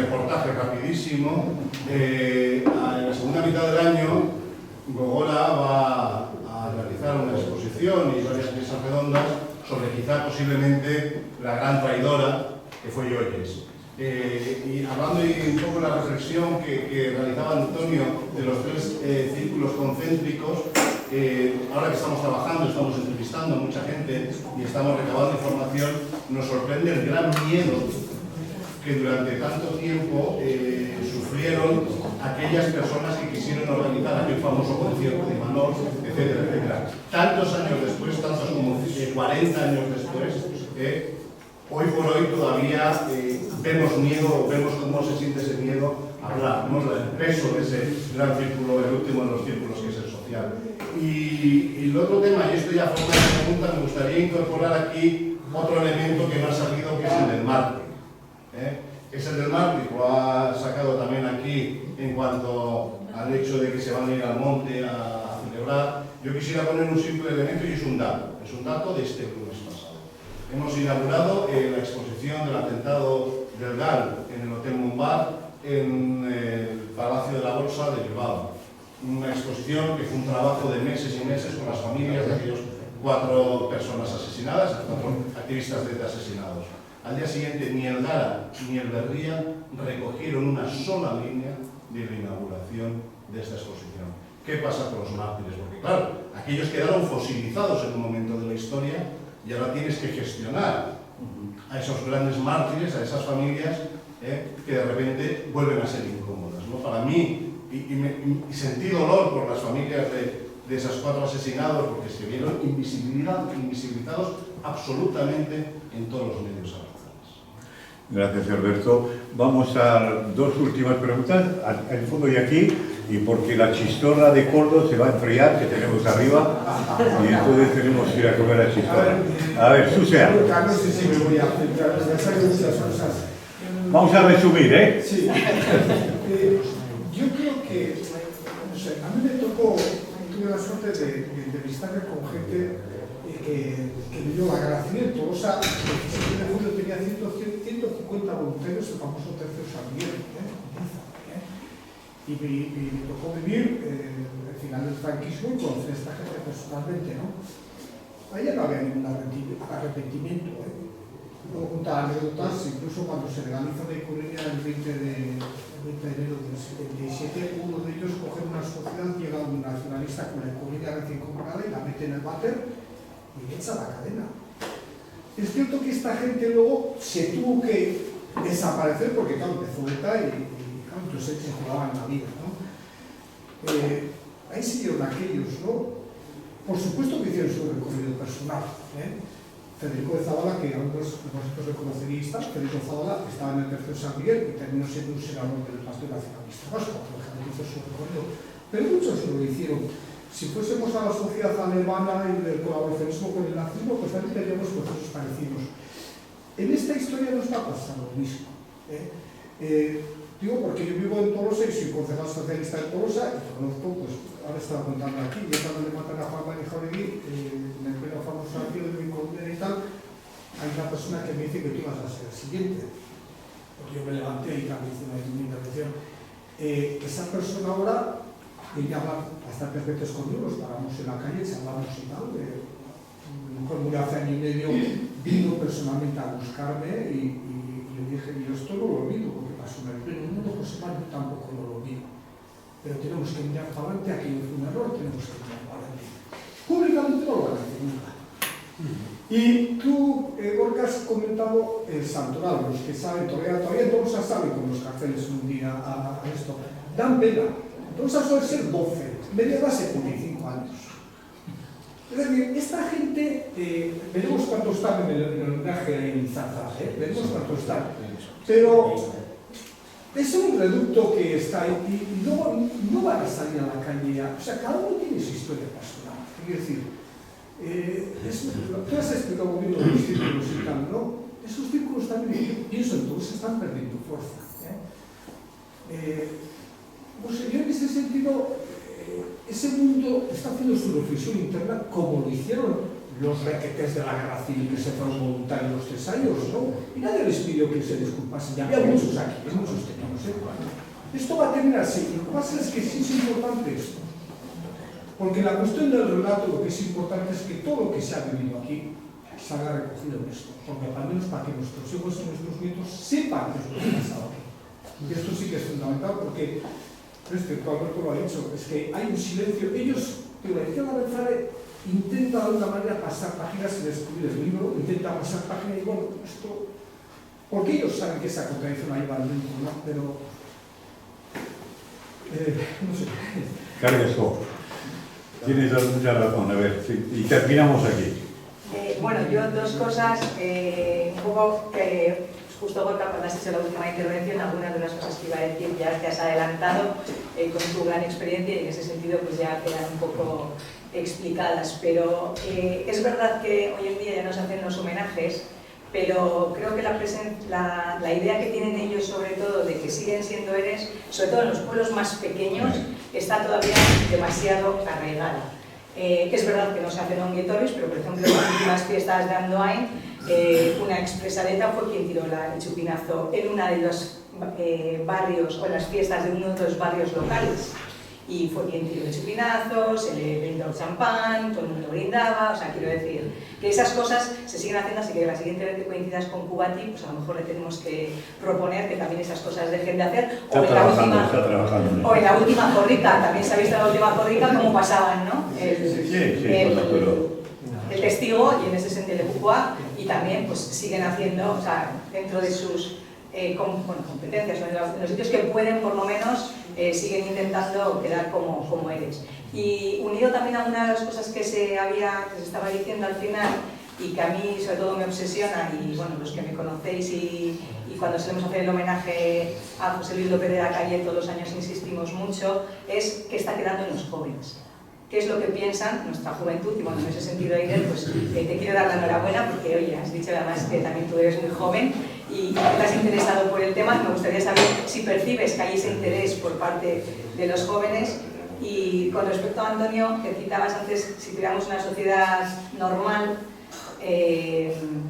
reportaje rapidísimo. En la segunda mitad del año, Gogora va a realizar una exposición y varias mesas redondas sobre quizá posiblemente la gran traidora que fue Yoyes. Y hablando un poco de la reflexión que realizaba Antonio de los tres círculos concéntricos, ahora que estamos trabajando, estamos entrevistando a mucha gente y estamos recabando información, nos sorprende el gran miedo que durante tanto tiempo sufrieron aquellas personas que quisieron organizar aquel famoso concierto de Imanol, etcétera, etcétera. Tantos años después, tantos como 40 años después, hoy por hoy todavía vemos miedo, vemos cómo se siente ese miedo a hablar, ¿no? El peso de ese gran círculo, el último de los círculos, que es el social. Y el otro tema, y esto ya forma de pregunta, me gustaría incorporar aquí otro elemento que no ha salido, que es el del mártir. Es el del mártir, lo ha sacado también aquí en cuanto al hecho de que se van a ir al monte a celebrar. Yo quisiera poner un simple elemento y es un dato de este lunes pasado. Hemos inaugurado la exposición del atentado del GAL en el Hotel Montbar en el Palacio de la Bolsa de Bilbao. Una exposición que fue un trabajo de meses y meses con las familias de aquellos 4 personas asesinadas, 4 activistas de asesinados. Al día siguiente ni el Gara ni el Berría recogieron una sola línea de la inauguración de esta exposición. ¿Qué pasa con los mártires? Porque claro, aquellos quedaron fosilizados en un momento de la historia y ahora tienes que gestionar a esos grandes mártires, a esas familias que de repente vuelven a ser incómodas, ¿no? Para mí, y sentí dolor por las familias de esos 4 asesinados, porque se vieron invisibilizados absolutamente en todos los medios avanzados. Gracias, Alberto. Vamos a 2 últimas preguntas, al fondo y aquí, y porque la chistorra de Córdoba se va a enfriar, que tenemos arriba, y entonces tenemos que ir a comer la chistorra. A ver, Susea. No sé si me voy a centrar, ya saben muchas cosas. Vamos a resumir, ¿eh? Sí. Yo creo que, no sé, a mí me tocó, tuve la suerte de entrevistarme con gente que me dio la gracia en Tolosa. El 17 de julio tenía 150 voluntarios, el famoso tercer San Miguel, y me tocó vivir el final del franquismo y conocer a esta gente personalmente, ¿no? Ahí no había ningún arrepentimiento, Puedo contar anécdotas, incluso cuando se legaliza la economía el 20 de enero del 77, uno de ellos coge una sociedad, llega un nacionalista con la economía recién comprada y la mete en el váter y le echa la cadena. Es cierto que esta gente luego se tuvo que desaparecer porque, claro, empezó ETA y claro, entonces se jugaban la vida, ¿no? Ahí siguieron aquellos, ¿no? Por supuesto que hicieron su recorrido personal, Federico de Zavala, que algunos vosotros le conoceríais, Federico Zavala estaba en el tercer San Miguel y terminó siendo un senador del Partido Nacionalista Vasco, por ejemplo, hizo su recorrido. Pero muchos lo hicieron. Si fuésemos a la sociedad alemana y del colaboracionismo con el nazismo, pues también tendríamos procesos parecidos. En esta historia nos va a pasar lo mismo. Digo porque yo vivo en Tolosa y soy concejal socialista de Tolosa y conozco, pues, ahora estaba contando aquí, y cuando le matan a Juan María Jauregui, en el pleno famoso artículo de mi comunidad y tal, hay una persona que me dice que tú ibas a ser el siguiente, porque yo me levanté y también hice una intervención. Esa persona ahora viene a hablar, a estar perfectos conmigo, nos paramos en la calle, charlamos y tal, murió hace año y medio, vino personalmente a buscarme y le dije, yo esto no lo olvido, porque pasó en el pleno mundo, José Manuel tampoco no lo olvido. Pero tenemos que mirar para adelante, aquello fue un error, tenemos que mirar para adelante. Públicamente no lo van a hacer nunca. Y tú, Gorka, has comentado el santoral, los que saben, todavía todos saben con los carteles un día a esto. Dan pena. Entonces suele ser 12, media edad 75 años. Es decir, esta gente, veremos cuánto están en el homenaje en Zaza, veremos cuánto están. Pero Es un reducto que está ahí y no van a salir a la calle ya. O sea, cada uno tiene su historia personal. Es decir, tú has explicado muy bien los círculos y tal, ¿no? Esos círculos también, yo pienso, entonces están perdiendo fuerza. Pues yo en ese sentido, ese mundo está haciendo su reflexión interna como lo hicieron los requetes de la guerra civil que se fueron voluntarios los 3 años, ¿no? Y nadie les pidió que se disculpasen. Ya había muchos aquí, muchos teníamos, Esto va a terminar así. Lo que pasa es que sí es importante esto. Porque la cuestión del relato, lo que es importante es que todo lo que se ha vivido aquí salga recogido en esto. Porque al menos para que nuestros hijos y nuestros nietos sepan que esto ha pasado aquí. Y esto sí que es fundamental porque, Alberto lo ha dicho, es que hay un silencio. Ellos, la edición Abertzale intenta de alguna manera pasar páginas sin escribir el libro, intenta pasar páginas y bueno, esto... Porque ellos saben que esa contradicción ahí va dentro, ¿no? Pero... no sé. Carlos, tienes mucha razón, a ver, sí, y terminamos aquí. Bueno, yo 2 cosas, un poco que justo Gorka, cuando has hecho la última intervención, algunas de las cosas que iba a decir ya te has adelantado con tu gran experiencia y en ese sentido pues ya quedan un poco explicadas, pero es verdad que hoy en día ya nos hacen los homenajes, pero creo que la idea que tienen ellos sobre todo de que siguen siendo héroes, sobre todo en los pueblos más pequeños, está todavía demasiado arraigada. Es verdad que no se hacen onguietorris, pero por ejemplo en las últimas fiestas de Andoain, una expresadeta fue quien tiró el chupinazo en uno de los barrios o en las fiestas de uno de los barrios locales. Y fue quien tiró el chupinazo, se le brindó el champán, todo el mundo brindaba, o sea, quiero decir que esas cosas se siguen haciendo, así que la siguiente vez que coincidas con Cubati, pues a lo mejor le tenemos que proponer que también esas cosas dejen de hacer, o en la última corrica, también se ha visto en la última corrica cómo pasaban, ¿no? El testigo, y en ese sentido de Cucua, y también pues siguen haciendo, o sea, dentro de sus competencias, en los sitios que pueden por lo menos, siguen intentando quedar como eres. Y unido también a una de las cosas que se estaba diciendo al final y que a mí sobre todo me obsesiona, y bueno, los que me conocéis y cuando solemos hacer el homenaje a José Luis López de la Calle todos los años insistimos mucho, es que está quedando en los jóvenes. ¿Qué es lo que piensan nuestra juventud? Y bueno, en ese sentido, Aider, pues te quiero dar la enhorabuena porque, oye, has dicho además que también tú eres muy joven y te has interesado por el tema. Me gustaría saber si percibes que hay ese interés por parte de los jóvenes. Y con respecto a Antonio, que citabas antes, si tuviéramos una sociedad normal,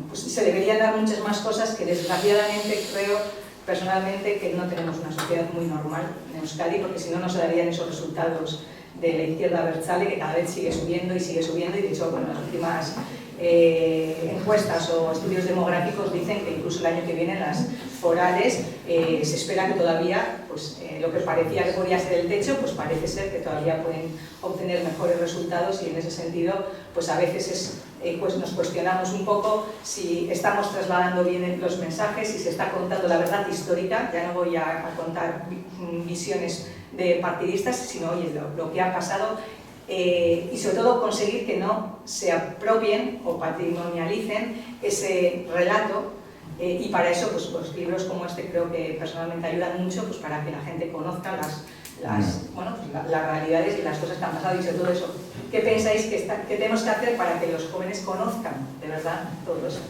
pues se deberían dar muchas más cosas que desgraciadamente creo personalmente que no tenemos una sociedad muy normal en Euskadi, porque si no, no se darían esos resultados de la izquierda abertzale, que cada vez sigue subiendo, y de hecho, bueno, las últimas encuestas o estudios demográficos dicen que incluso el año que viene en las forales se espera que todavía, pues lo que parecía que podía ser el techo, pues parece ser que todavía pueden obtener mejores resultados, y en ese sentido, pues a veces pues nos cuestionamos un poco si estamos trasladando bien los mensajes, si se está contando la verdad histórica. Ya no voy a contar visiones de partidistas, sino oye, lo que ha pasado, y sobre todo conseguir que no se apropien o patrimonialicen ese relato, y para eso pues libros como este creo que personalmente ayudan mucho, pues para que la gente conozca las realidades y las cosas que han pasado, y sobre todo eso. ¿Qué pensáis que tenemos que hacer para que los jóvenes conozcan de verdad todo eso?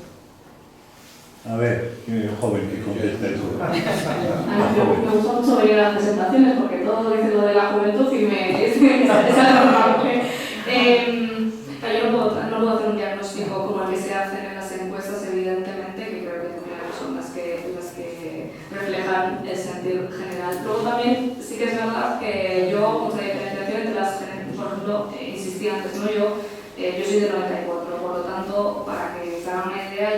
A ver, joven, que contesta eso. Me gusta mucho venir a las presentaciones porque todo dice lo de la juventud y es alarmante. Yo no puedo hacer un diagnóstico como el que se hacen en las encuestas, evidentemente, que creo que son las que reflejan el sentido general. Luego también sí que es verdad que yo, con la diferenciación entre las generaciones, por ejemplo, insistí antes, ¿no? Yo soy del 94, por lo tanto, para que se hagan una idea,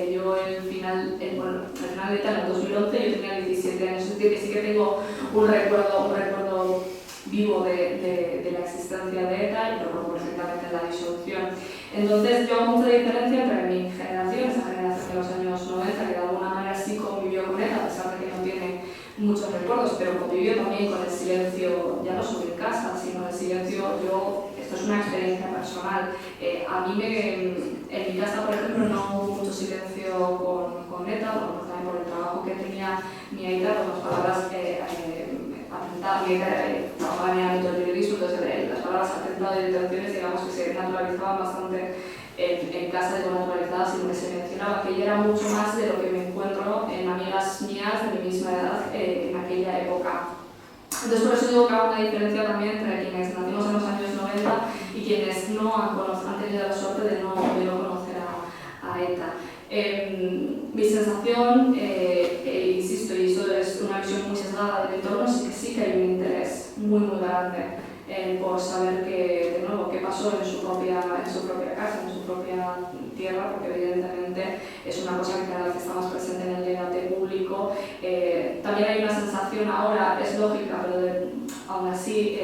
yo el final de ETA en el 2011 yo tenía 17 años, es decir, que sí que tengo un recuerdo vivo de la existencia de ETA y lo recuerdo perfectamente en la disolución. Entonces yo hago mucha diferencia entre mi generación, esa generación de los años 90, que de alguna manera sí convivió con ETA, a pesar de que no tiene muchos recuerdos, pero convivió también con el silencio, ya no solo en casa, sino el silencio. Esto es una experiencia personal. A mí en mi casa, por ejemplo, no hubo mucho silencio con ETA, bueno, también por el trabajo que tenía ni a ETA, las palabras atentado, ni a ni a periodismo, entonces las palabras atentado y detenciones, digamos que se naturalizaban bastante en casa de naturalizadas, sino que se mencionaba que ella era mucho más de lo que me encuentro en amigas mías de mi misma edad en aquella época. Entonces, por eso digo que hago una diferencia también entre quienes nacimos en los años 90 y quienes no han tenido la suerte de no conocer a ETA. Mi sensación, insisto, y eso es una visión muy sesgada del entorno, es que sí que hay un interés muy grande por saber de nuevo, qué pasó en su propia casa, en su propia tierra, porque evidentemente es una cosa que cada vez está más presente en el debate público. También hay una sensación ahora, es lógica, pero aún así,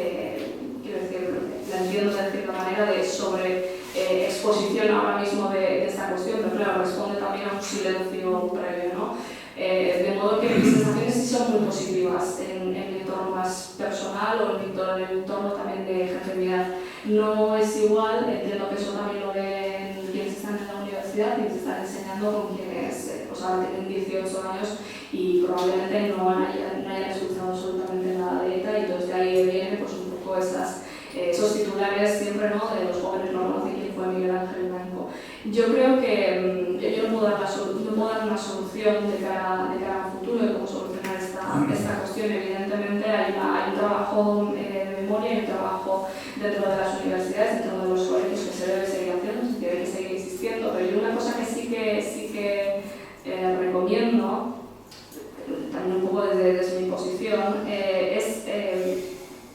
quiero decir, la entiendo de cierta manera, de exposición ahora mismo de esta cuestión, pero claro, responde también a un silencio previo, ¿no? De modo que mis sensaciones sí son muy positivas en mi entorno más personal o en el entorno también de gente mía. No es igual, entiendo que eso también lo ven quienes están en la universidad, quienes están enseñando con quienes pues ahora tienen 18 años y probablemente no hayan escuchado absolutamente nada de ETA, y entonces de ahí viene pues un poco esos titulares siempre, ¿no?, de los jóvenes no conocen quién fue Miguel Ángel Blanco. Yo creo que yo no puedo dar una solución de cara al futuro de cómo solucionar esta cuestión. Evidentemente hay un trabajo de memoria y un trabajo dentro de las universidades, dentro de los colegios que se debe seguir haciendo, se debe seguir insistiendo, pero yo una cosa que sí que recomiendo, también un poco desde mi posición, es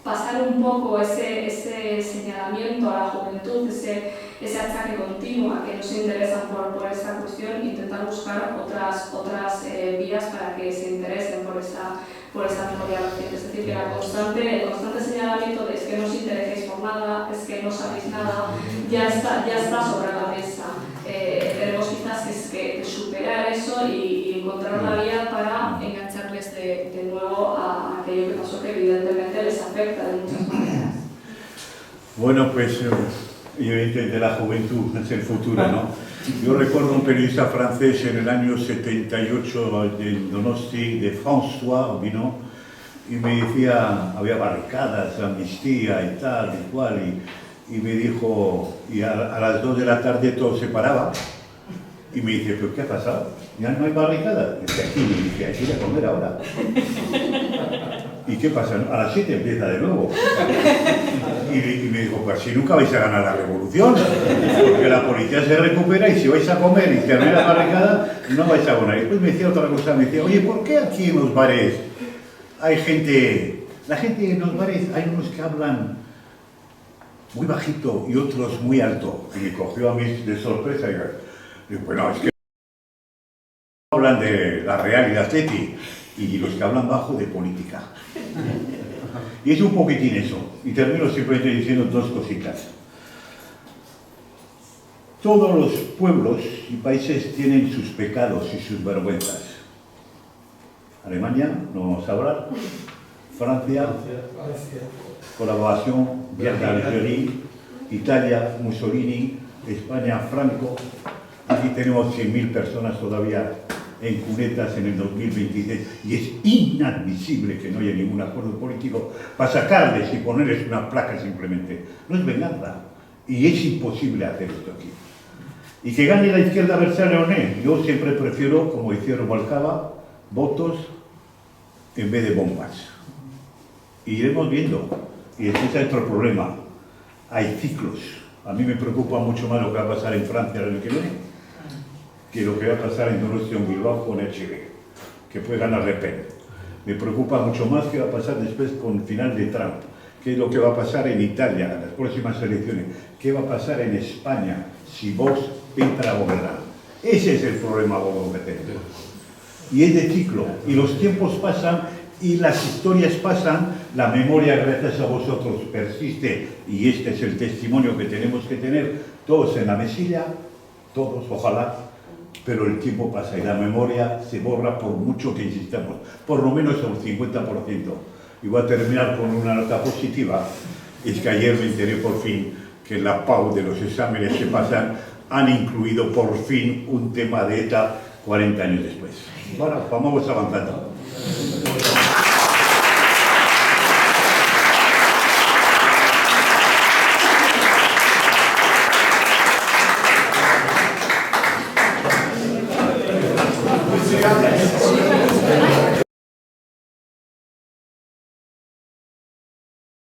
pasar un poco ese señalamiento a la juventud, ese ataque continuo a que no se interesan por esta cuestión, e intentar buscar otras vías para que se interesen por esta memoria reciente. Es decir, que el constante señalamiento de es que no os intereséis por nada, es que no sabéis nada, ya está sobre la mesa. Tenemos quizás que superar eso y encontrar la vía para engancharles de nuevo a aquello que pasó, que evidentemente les afecta de muchas maneras. Bueno, pues evidentemente la juventud es el futuro, ¿no? Yo recuerdo un periodista francés en el año 78 de Donosti, de François, vino y me decía, había barricadas, amnistía y tal y cual, y me dijo, y a las 2 de la tarde todo se paraba, y me dice, ¿pero qué ha pasado? Ya no hay barricadas. Desde aquí me dije, hay que ir a comer ahora. ¿Y qué pasa? A las 7 empieza de nuevo. Y me dijo, pues si nunca vais a ganar la revolución, porque la policía se recupera y si vais a comer y cerrar la barricada, no vais a ganar. Y después me decía otra cosa, me decía, oye, ¿por qué aquí en los bares hay gente, la gente en los bares, hay unos que hablan muy bajito y otros muy alto? Y me cogió a mí de sorpresa y digo, bueno, es que hablan de la Real y de Atleti, y los que hablan bajo de política. Y es un poquitín eso. Y termino simplemente diciendo dos cositas. Todos los pueblos y países tienen sus pecados y sus vergüenzas. Alemania, no vamos a hablar. Francia, colaboración, Berlusconi. Italia, Mussolini. España, Franco. Aquí tenemos 100.000 personas todavía en cunetas en el 2023 y es inadmisible que no haya ningún acuerdo político para sacarles y ponerles una placa simplemente. No es venganza y es imposible hacer esto aquí. Y que gane la izquierda Bersa-Leoné, yo siempre prefiero, como decía Rubalcaba, votos en vez de bombas. Y iremos viendo. Y este es otro problema. Hay ciclos. A mí me preocupa mucho más lo que va a pasar en Francia el año que viene que lo que va a pasar en Donostia, en Bilbao, con el Chile, que puede ganar Le Pen. Me preocupa mucho más qué va a pasar después con el final de Trump, qué es lo que va a pasar en Italia, en las próximas elecciones, qué va a pasar en España, si Vox entra a gobernar. Ese es el problema que tenemos. Y es de ciclo, y los tiempos pasan, y las historias pasan, la memoria, gracias a vosotros, persiste, y este es el testimonio que tenemos que tener, todos en la mesilla, todos, ojalá, pero el tiempo pasa y la memoria se borra por mucho que insistamos, por lo menos un 50%. Y voy a terminar con una nota positiva, es que ayer me enteré por fin que la PAU de los exámenes que pasan han incluido por fin un tema de ETA 40 años después. Bueno, vamos avanzando. Gracias.